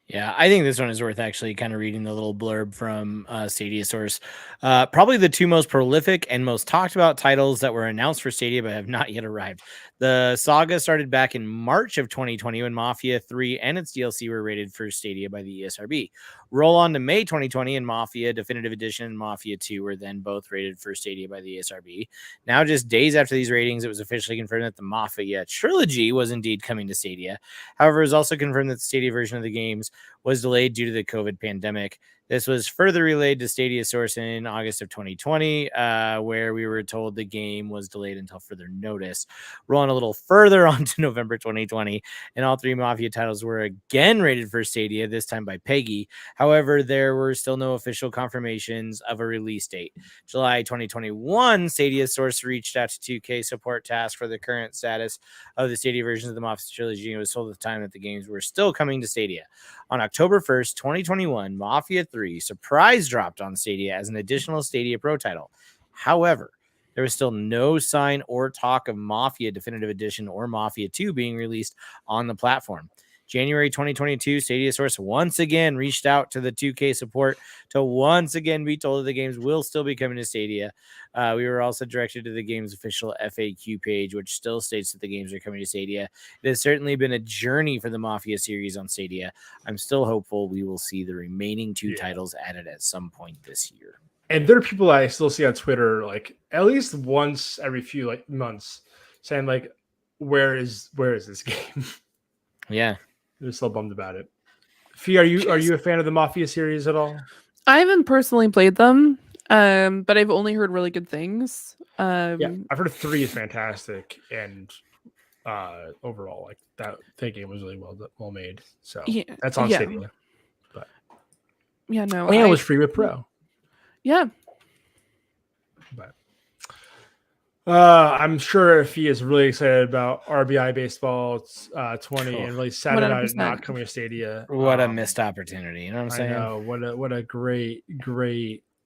Speaker 1: yeah, I think this one is worth actually kind of reading the little blurb from Stadia Source. Probably the two most prolific and most talked about titles that were announced for Stadia but have not yet arrived. The saga started back in March of 2020 when Mafia 3 and its DLC were rated for Stadia by the ESRB. Roll on to May 2020 and Mafia Definitive Edition and Mafia 2 were then both rated for Stadia by the ESRB. Now, just days after these ratings, it was officially confirmed that the Mafia trilogy was indeed coming to Stadia. However, it was also confirmed that the Stadia version of the games was delayed due to the COVID pandemic. This was further relayed to Stadia Source in August of 2020, where we were told the game was delayed until further notice. Rolling a little further on to November 2020, and all three Mafia titles were again rated for Stadia, this time by Peggy. However, there were still no official confirmations of a release date. July 2021, Stadia Source reached out to 2K support task for the current status of the Stadia versions of the Mafia trilogy, and it was told at the time that the games were still coming to Stadia. On October 1st, 2021, Mafia 3 surprise dropped on Stadia as an additional Stadia Pro title. However, there was still no sign or talk of Mafia Definitive Edition or Mafia 2 being released on the platform. January 2022, Stadia Source once again reached out to the 2K support to once again be told that the games will still be coming to Stadia. We were also directed to the game's official FAQ page, which still states that the games are coming to Stadia. It has certainly been a journey for the Mafia series on Stadia. I'm still hopeful we will see the remaining two titles added at some point this year.
Speaker 2: And there are people I still see on Twitter, like at least once every few months, saying like, "Where is this game?"
Speaker 1: Yeah.
Speaker 2: They're still bummed about it. Fee, are you a fan of the Mafia series at all?
Speaker 3: I haven't personally played them, but I've only heard really good things.
Speaker 2: I've heard 3 is fantastic, and overall, like that game was really well made. So that's on Stadia. But it was free with Pro.
Speaker 3: Yeah.
Speaker 2: But I'm sure Fee is really excited about RBI Baseball 20 and really sad about it not coming to Stadia.
Speaker 1: What a missed opportunity. You know what I'm saying?
Speaker 2: I know. What a great,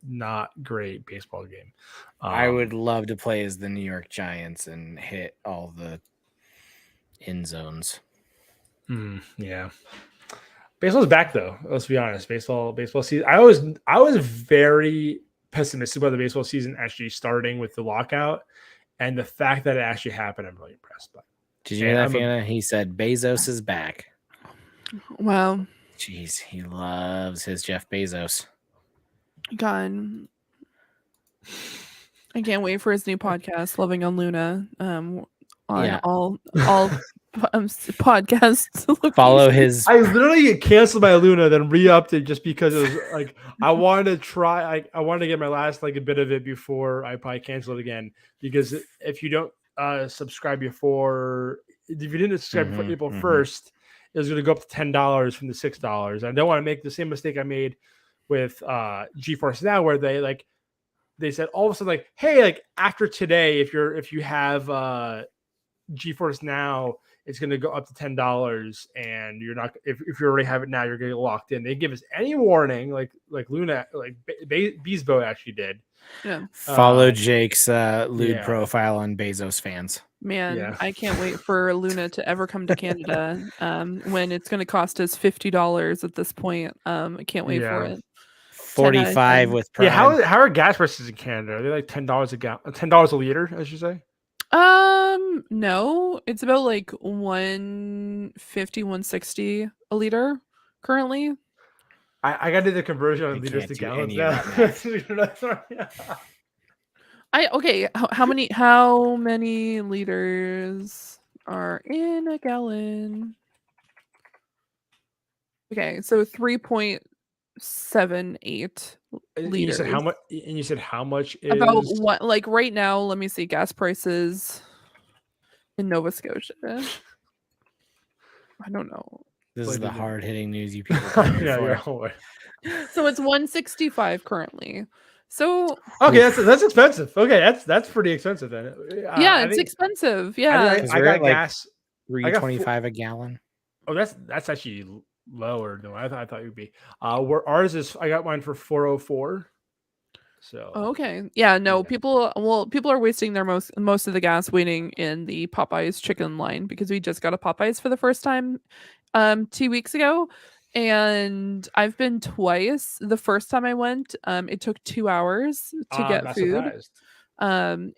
Speaker 2: not great baseball game.
Speaker 1: I would love to play as the New York Giants and hit all the end zones.
Speaker 2: Yeah. Baseball's back though. Let's be honest. Baseball season. I was very pessimistic about the baseball season actually starting with the lockout, and the fact that it actually happened, I'm really impressed by.
Speaker 1: Did you hear that, Fiona? He said Bezos is back.
Speaker 3: Wow.
Speaker 1: Jeez, he loves his Jeff Bezos.
Speaker 3: God. I can't wait for his new podcast, Loving on Luna. On all podcast location.
Speaker 1: Follow his.
Speaker 2: I literally canceled my Luna, then re-upped it just because it was like I wanted to try. I wanted to get my last like a bit of it before I probably cancel it again. Because if you don't subscribe before, if you didn't subscribe before April 1st, it was going to go up to $10 from the $6. I don't want to make the same mistake I made with GeForce Now, where they said all of a sudden like, hey, like after today, if you have GeForce Now, it's going to go up to $10, and you're not, if you already have it now, you're going to get locked in. They give us any warning, like Luna, like Beesbo actually did.
Speaker 3: Yeah.
Speaker 1: Follow Jake's lewd profile on Bezos fans.
Speaker 3: Man, I can't wait for Luna to ever come to Canada. When it's going to cost us $50 at this point. I can't wait for it.
Speaker 1: 45 with Prime.
Speaker 2: Yeah, how are gas prices in Canada? Are they like $10 a gallon, $10 a liter, as you say?
Speaker 3: No, it's about like 150, 160 a liter currently.
Speaker 2: I got to do the conversion on liters to gallons now.
Speaker 3: How many liters are in a gallon? Okay, so 3.78 liters.
Speaker 2: You said how much? And you said how much is
Speaker 3: about what? Like right now, let me see gas prices in Nova Scotia. I don't know.
Speaker 1: This is the hard hitting news you people.
Speaker 3: So it's 165 currently. So
Speaker 2: okay, that's expensive. Okay, that's pretty expensive then.
Speaker 3: Yeah, it's expensive. Yeah,
Speaker 2: I got like gas
Speaker 1: $3.25 a gallon.
Speaker 2: Oh, that's actually lower than I thought it would be. Where ours is, I got mine for $4.04. So
Speaker 3: okay, yeah, no, people are wasting their most of the gas waiting in the Popeyes chicken line, because we just got a Popeyes for the first time 2 weeks ago, and I've been twice. The first time I went, it took 2 hours to get food.
Speaker 2: Surprised.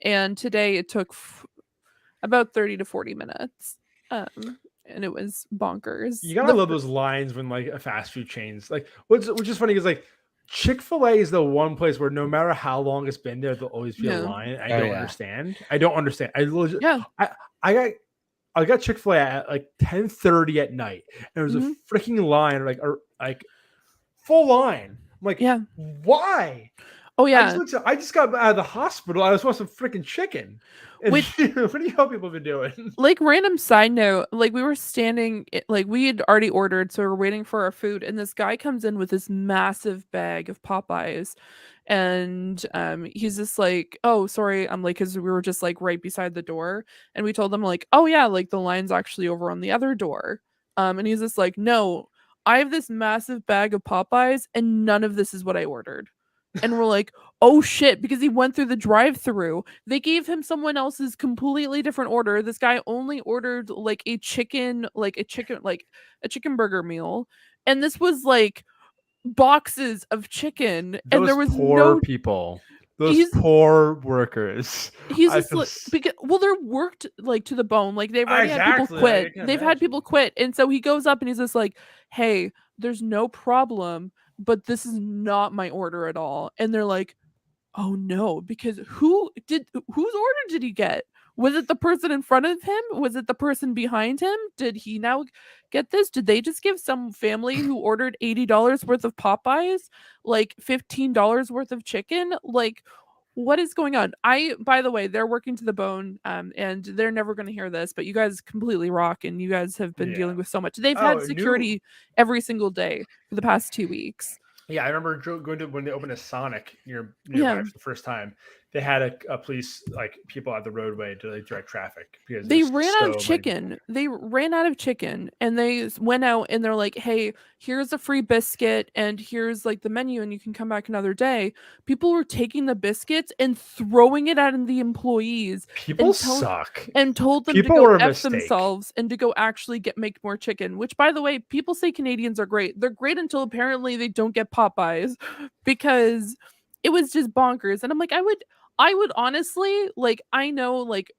Speaker 3: And today it took about 30 to 40 minutes. And it was bonkers.
Speaker 2: You gotta love those lines when like a fast food chains, like which is funny is like Chick-fil-A is the one place where no matter how long it's been there, there'll always be a line. I don't understand. I got Chick-fil-A at like 10:30 at night, and there was a freaking line, like full line. I'm like, why?
Speaker 3: Oh yeah,
Speaker 2: I just got out of the hospital. I was wanting some freaking chicken. And what do you know people have been doing?
Speaker 3: Like, random side note, like we were standing, like we had already ordered, so we we're waiting for our food, and this guy comes in with this massive bag of Popeyes, and he's just like, oh sorry, I'm like, because we were just like right beside the door, and we told him like, oh yeah, like the line's actually over on the other door, and he's just like, no, I have this massive bag of Popeyes, and none of this is what I ordered. And we're like, oh shit, because he went through the drive-through. They gave him someone else's completely different order. This guy only ordered like a chicken burger meal. And this was like boxes of chicken. And there was
Speaker 2: poor people. Those poor workers.
Speaker 3: He's just like, because, well, they're worked like to the bone. Like they've already had people quit. They've had people quit. And so he goes up and he's just like, hey, there's no problem, but this is not my order at all. And they're like, oh no, because whose order did he get? Was it the person in front of him? Was it the person behind him? Did he now get this? Did they just give some family who ordered $80 worth of Popeyes like $15 worth of chicken? Like, what is going on? By the way, they're working to the bone, and they're never going to hear this, but you guys completely rock, and you guys have been dealing with so much. They've had security every single day for the past 2 weeks.
Speaker 2: Yeah, I remember going to when they opened a Sonic nearby for the first time. They had a police, like people at the roadway to like direct traffic because
Speaker 3: they ran out of chicken. They ran out of chicken, and they went out and they're like, "Hey, here's a free biscuit, and here's like the menu, and you can come back another day." People were taking the biscuits and throwing it at the employees.
Speaker 2: People suck.
Speaker 3: And told them
Speaker 2: people
Speaker 3: to go F themselves and to go actually make more chicken. Which, by the way, people say Canadians are great. They're great until apparently they don't get Popeyes, because it was just bonkers. And I'm like, I would honestly, like, I know, like,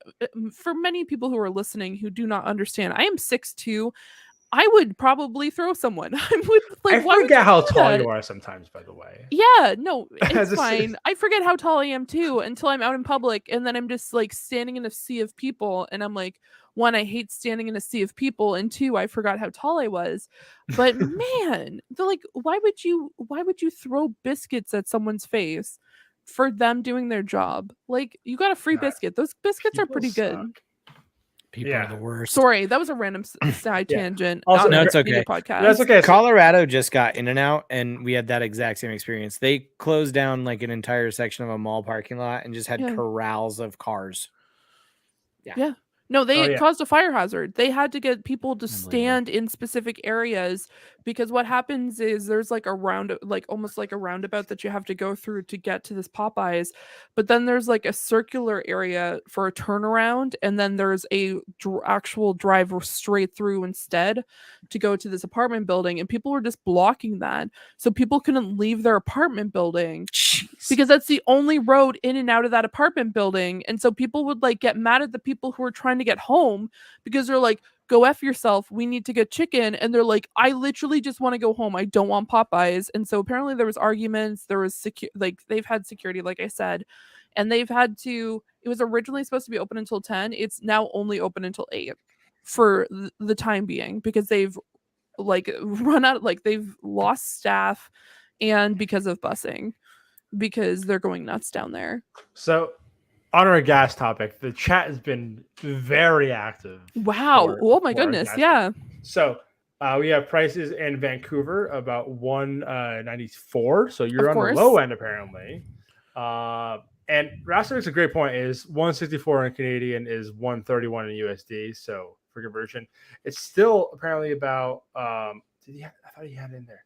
Speaker 3: for many people who are listening who do not understand, I am 6'2". I would probably throw someone. I would like.
Speaker 2: I forget how tall you are sometimes, by the way.
Speaker 3: Yeah, no, it's fine. I forget how tall I am too until I'm out in public, and then I'm just like standing in a sea of people, and I'm like, one, I hate standing in a sea of people, and two, I forgot how tall I was. But man, they're like, why would you throw biscuits at someone's face for them doing their job? Like, you got a free biscuit. Those biscuits are pretty good.
Speaker 1: People are the worst.
Speaker 3: Sorry, that was a random side tangent.
Speaker 1: Also, no, it's okay.
Speaker 3: Podcast.
Speaker 1: That's okay. Colorado just got In-N-Out, and we had that exact same experience. They closed down like an entire section of a mall parking lot and just had corrals of cars.
Speaker 3: Yeah. No, they caused a fire hazard. They had to get people to stand in specific areas because what happens is there's like almost like a roundabout that you have to go through to get to this Popeyes. But then there's like a circular area for a turnaround. And then there's a actual drive straight through instead to go to this apartment building. And people were just blocking that. So people couldn't leave their apartment building. Because that's the only road in and out of that apartment building. And so people would like get mad at the people who are trying to get home because they're like, go F yourself. We need to get chicken. And they're like, I literally just want to go home. I don't want Popeyes. And so apparently there was arguments. There was they've had security, like I said, and they've had to, it was originally supposed to be open until 10. It's now only open until 8 for the time being because they've like run out, like they've lost staff and because of busing. Because they're going nuts down there.
Speaker 2: So, on our gas topic, the chat has been very active.
Speaker 3: Wow! Oh my goodness! Yeah.
Speaker 2: So, we have prices in Vancouver about $194. So you're on the low end apparently. And Rastor makes a great point. Is $164 in Canadian is $131 in USD. So for conversion, it's still apparently about. I thought he had it in there.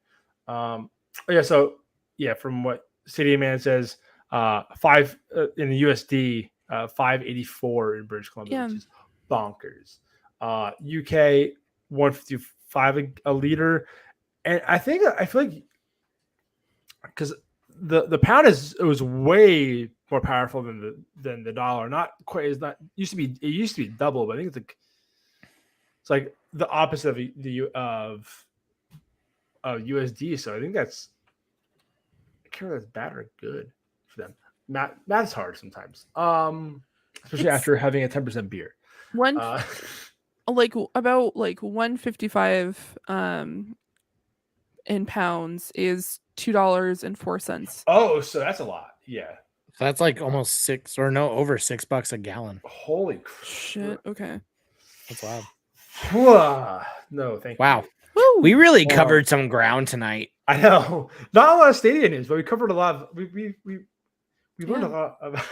Speaker 2: From what Stadia Man says 5 in the USD, 584 in British Columbia, which is bonkers. UK 155 a liter, and I feel like because the pound it was way more powerful than the dollar. Not quite. It's not used to be. It used to be double, but I think it's like the opposite of USD. So I think that's. That's bad or good for them. Math's hard sometimes, especially after having a 10% beer.
Speaker 3: About 155 in pounds is $2.04.
Speaker 2: Oh, so that's a lot. Yeah,
Speaker 1: so that's like almost over $6 a gallon.
Speaker 2: Holy
Speaker 3: shit! Okay,
Speaker 1: that's wild.
Speaker 2: No, thank you.
Speaker 1: Wow. Woo. We really covered some ground tonight.
Speaker 2: I know. Not a lot of Stadia news, but we covered a lot. We learned a lot about.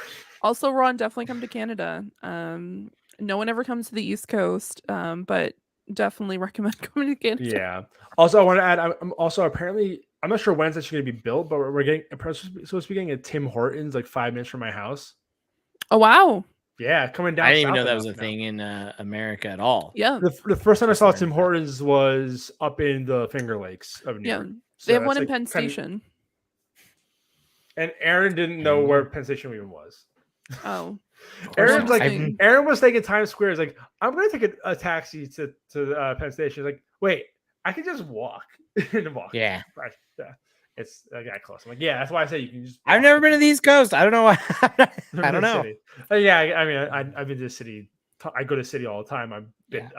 Speaker 3: Also, Ron, definitely come to Canada. No one ever comes to the East Coast, but definitely recommend coming to Canada.
Speaker 2: Yeah. Also, I want to add. I'm also apparently. I'm not sure when it's actually going to be built, but we're supposed to be getting a Tim Hortons like 5 minutes from my house.
Speaker 3: Oh wow.
Speaker 2: Yeah, coming down.
Speaker 1: I didn't even know that was a thing in America at all.
Speaker 3: Yeah.
Speaker 2: The first time I saw Tim Hortons was up in the Finger Lakes of New York. So
Speaker 3: they have one in Penn Station.
Speaker 2: And Aaron didn't know where Penn Station even was.
Speaker 3: Oh.
Speaker 2: Aaron was thinking Times Square. He's like, I'm going to take a taxi to Penn Station. He's like, wait, I can just walk.
Speaker 1: Yeah.
Speaker 2: Yeah. It's got close. I'm like, yeah, that's why I say you can just.
Speaker 1: I've never been to the East Coast. I don't know why. I don't know.
Speaker 2: Yeah, I mean, I've been to the city. I go to the city all the time. I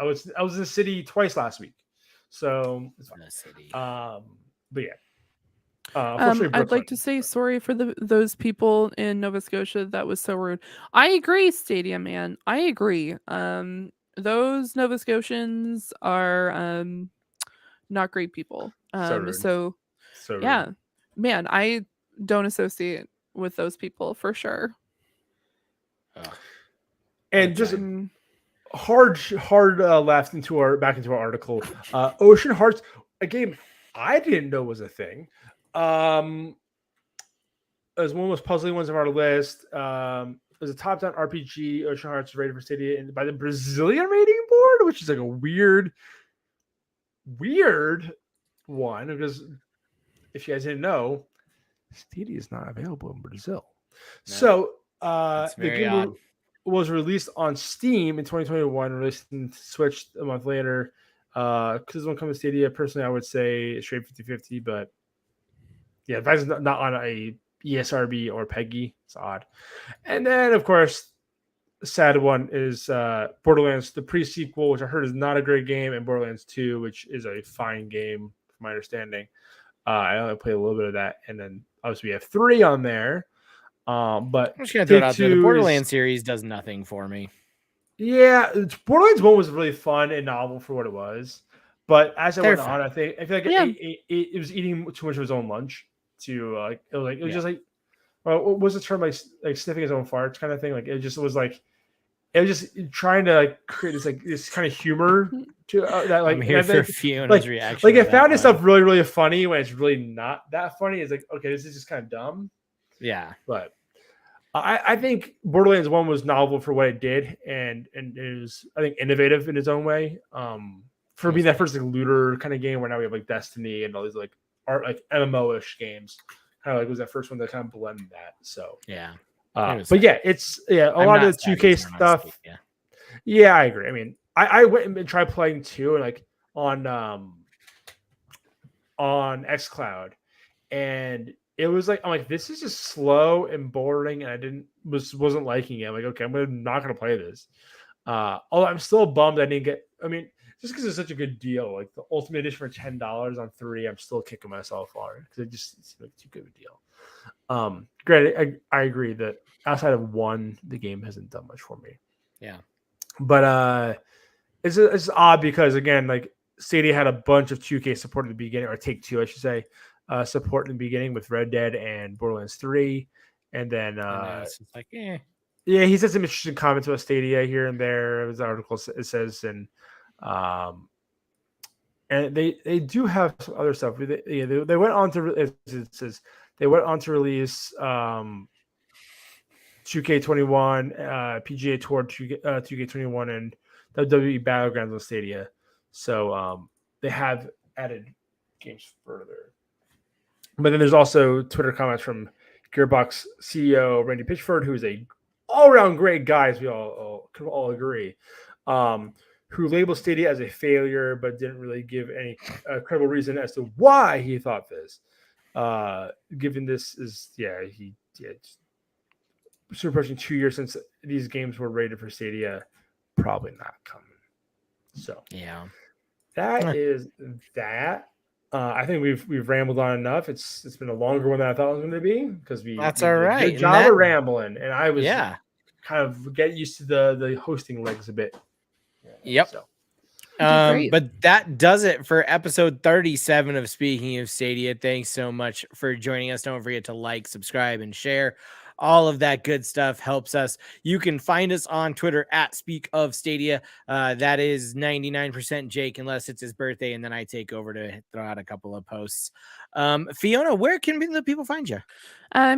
Speaker 2: was in the city twice last week, so it's fine. But yeah.
Speaker 3: I'd like to say sorry for those people in Nova Scotia. That was so rude. I agree, Stadia Man. I agree. Those Nova Scotians are not great people. So yeah, man, I don't associate with those people for sure.
Speaker 2: And just hard left back into our article. Ocean Hearts, a game I didn't know was a thing. It was one of the most puzzling ones of our list. It was a top-down RPG. Ocean Hearts rated for Stadia by the Brazilian rating board, which is like a weird one because if you guys didn't know, Stadia is not available in Brazil. No. So the game was released on Steam in 2021, released on Switch a month later. Because when it comes to Stadia, personally, I would say straight 50-50, but yeah, if it's not on a ESRB or PEGI, it's odd. And then, of course, the sad one is Borderlands, the pre-sequel, which I heard is not a great game, and Borderlands 2, which is a fine game, from my understanding. I only played a little bit of that, and then obviously we have 3 on there. But
Speaker 1: I'm just gonna throw it out there. The Borderlands series does nothing for me.
Speaker 2: Yeah, Borderlands 1 was really fun and novel for what it was. But as I went on, I feel like it was eating too much of its own lunch. It was just like, well, what was the term, like sniffing his own farts kind of thing? Like it was just trying to like create this kind of humor to that. Like
Speaker 1: I'm here for Fiona's reaction.
Speaker 2: Like it found itself really, really funny when it's really not that funny. It's like, okay, this is just kind of dumb.
Speaker 1: Yeah,
Speaker 2: but I think Borderlands 1 was novel for what it did, and it was, I think, innovative in its own way. For being that first like looter kind of game, where now we have like Destiny and all these like MMO-ish games. Kind of like was that first one that kind of blended that. So
Speaker 1: yeah.
Speaker 2: But yeah, it's a lot of the 2K stuff. Yeah, I agree. I mean, I went and tried playing 2 and like on xCloud, and it was like, I'm like, this is just slow and boring, and wasn't liking it. I'm like, okay, I'm not gonna play this. Although I'm still bummed I didn't get. I mean, just because it's such a good deal, like the Ultimate Edition for $10 on 3, I'm still kicking myself on it because it just seems like too good of a deal. Granted, I agree that outside of 1, the game hasn't done much for me.
Speaker 1: Yeah,
Speaker 2: but it's odd because again, like Stadia had a bunch of 2K support at the beginning, or Take-Two, I should say. Support in the beginning with Red Dead and Borderlands 3, and then
Speaker 1: it's like,
Speaker 2: yeah, he said some interesting comments about Stadia here and there. His article it says, and they do have some other stuff. They went on to it says they went on to release 2K21, PGA Tour 2K21, and WWE Battlegrounds on Stadia. So they have added games further. But then there's also Twitter comments from Gearbox CEO Randy Pitchford, who is a all-around great guy, as we all can all agree, who labeled Stadia as a failure, but didn't really give any credible reason as to why he thought this. Given this is, soon approaching 2 years since these games were rated for Stadia, probably not coming. So
Speaker 1: yeah,
Speaker 2: that is that. I think we've rambled on enough. It's been a longer one than I thought it was going to be because we
Speaker 1: did a good
Speaker 2: job of rambling, and I was kind of get used to the hosting legs a bit.
Speaker 1: Yep. So. But that does it for episode 37 of Speaking of Stadia. Thanks so much for joining us. Don't forget to like, subscribe, and share. All of that good stuff helps us. You can find us on Twitter at Speak of Stadia. That is 99% Jake, unless it's his birthday, and then I take over to throw out a couple of posts. Fiona, where can the people find you?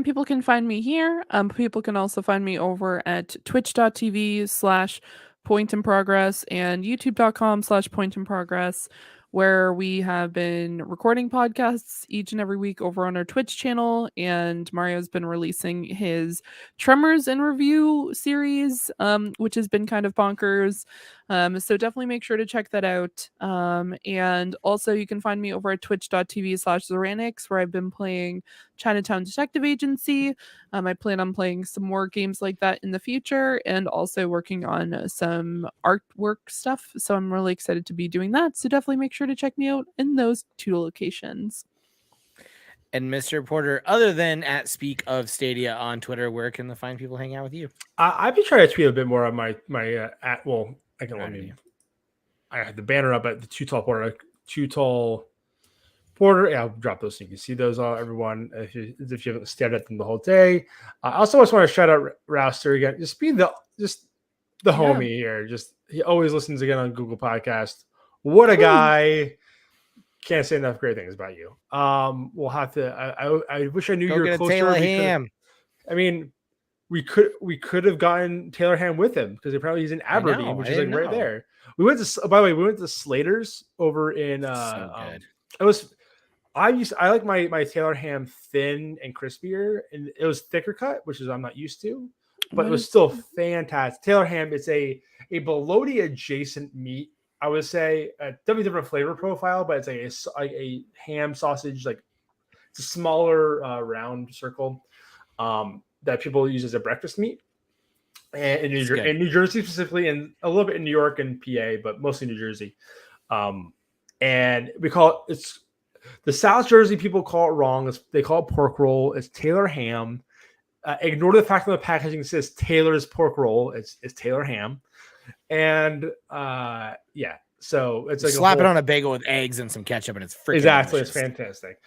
Speaker 3: People can find me here. People can also find me over at twitch.tv/PointInProgress and youtube.com/PointInProgress, where we have been recording podcasts each and every week over on our Twitch channel, and Mario's been releasing his Tremors in Review series, which has been kind of bonkers. So definitely make sure to check that out. And also you can find me over at twitch.tv/Zeranix, where I've been playing Chinatown Detective Agency. I plan on playing some more games like that in the future, and also working on some artwork stuff. So I'm really excited to be doing that. So definitely make sure to check me out in those 2 locations.
Speaker 1: And Mr. Porter, other than at Speak of Stadia on Twitter, where can the fine people hang out with you?
Speaker 2: I've been trying to tweet a bit more on my I have the banner up at the Too Tall Porter. Yeah, I'll drop those so you can see those all, everyone, if you haven't stared at them the whole day. I also just want to shout out Rouster again. Just be the homie here. He always listens again on Google Podcast. What a guy. Can't say enough great things about you. We'll have to. I wish I knew you were closer. I mean, we could have gotten Taylor Ham with him because apparently he's in Aberdeen, which is like right there. We went to. By the way, we went to Slater's over in. So good. I like my Taylor Ham thin and crispier, and it was thicker cut, which is I'm not used to, but it was still fantastic. Taylor Ham, it's a bologna adjacent meat. I would say definitely different flavor profile, but it's like a ham sausage, like it's a smaller round circle that people use as a breakfast meat. And in New Jersey specifically, and a little bit in New York and PA, but mostly New Jersey. And we call it's the South Jersey people call it wrong. They call it pork roll. It's Taylor ham. Ignore the fact that the packaging says Taylor's pork roll. It's Taylor ham. And yeah, so it's like
Speaker 1: slap it on a bagel with eggs and some ketchup, and it's freaking
Speaker 2: exactly
Speaker 1: delicious.
Speaker 2: It's fantastic.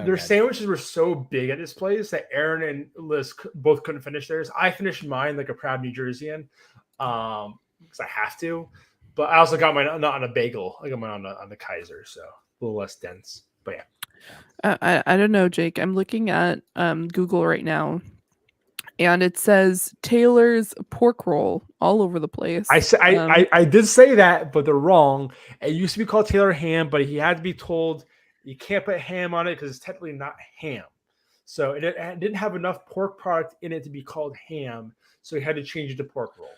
Speaker 2: Their sandwiches were so big at this place that Aaron and Liz both couldn't finish theirs. I finished mine like a proud New Jerseyan because I have to, but I also got mine not on a bagel. I got mine on the Kaiser, so a little less dense. But yeah,
Speaker 3: I don't know, Jake. I'm looking at Google right now. And it says Taylor's pork roll all over the place.
Speaker 2: I did say that, but they're wrong. It used to be called Taylor ham, but he had to be told you can't put ham on it because it's technically not ham. So it didn't have enough pork product in it to be called ham. So he had to change it to pork roll.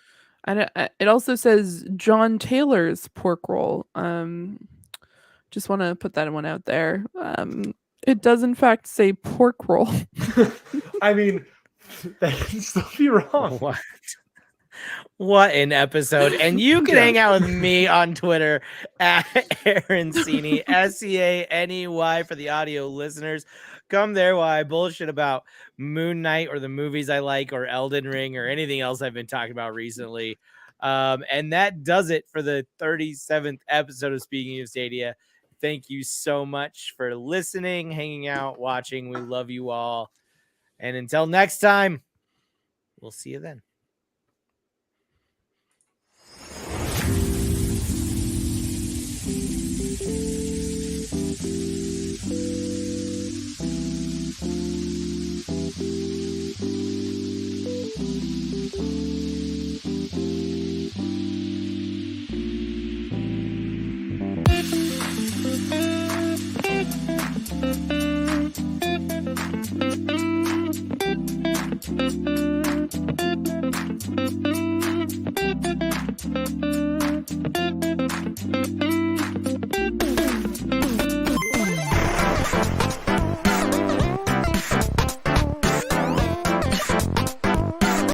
Speaker 3: And it also says John Taylor's pork roll. Just want to put that one out there. It does in fact say pork roll.
Speaker 2: I mean, that can still be wrong.
Speaker 1: What an episode. And you can hang out with me on Twitter at Aaron Seney, SCANEY for the audio listeners. Come there while I bullshit about Moon Knight or the movies I like or Elden Ring or anything else I've been talking about recently. And that does it for the 37th episode of Speaking of Stadia. Thank you so much for listening, hanging out, watching. We love you all. And until next time, we'll see you then.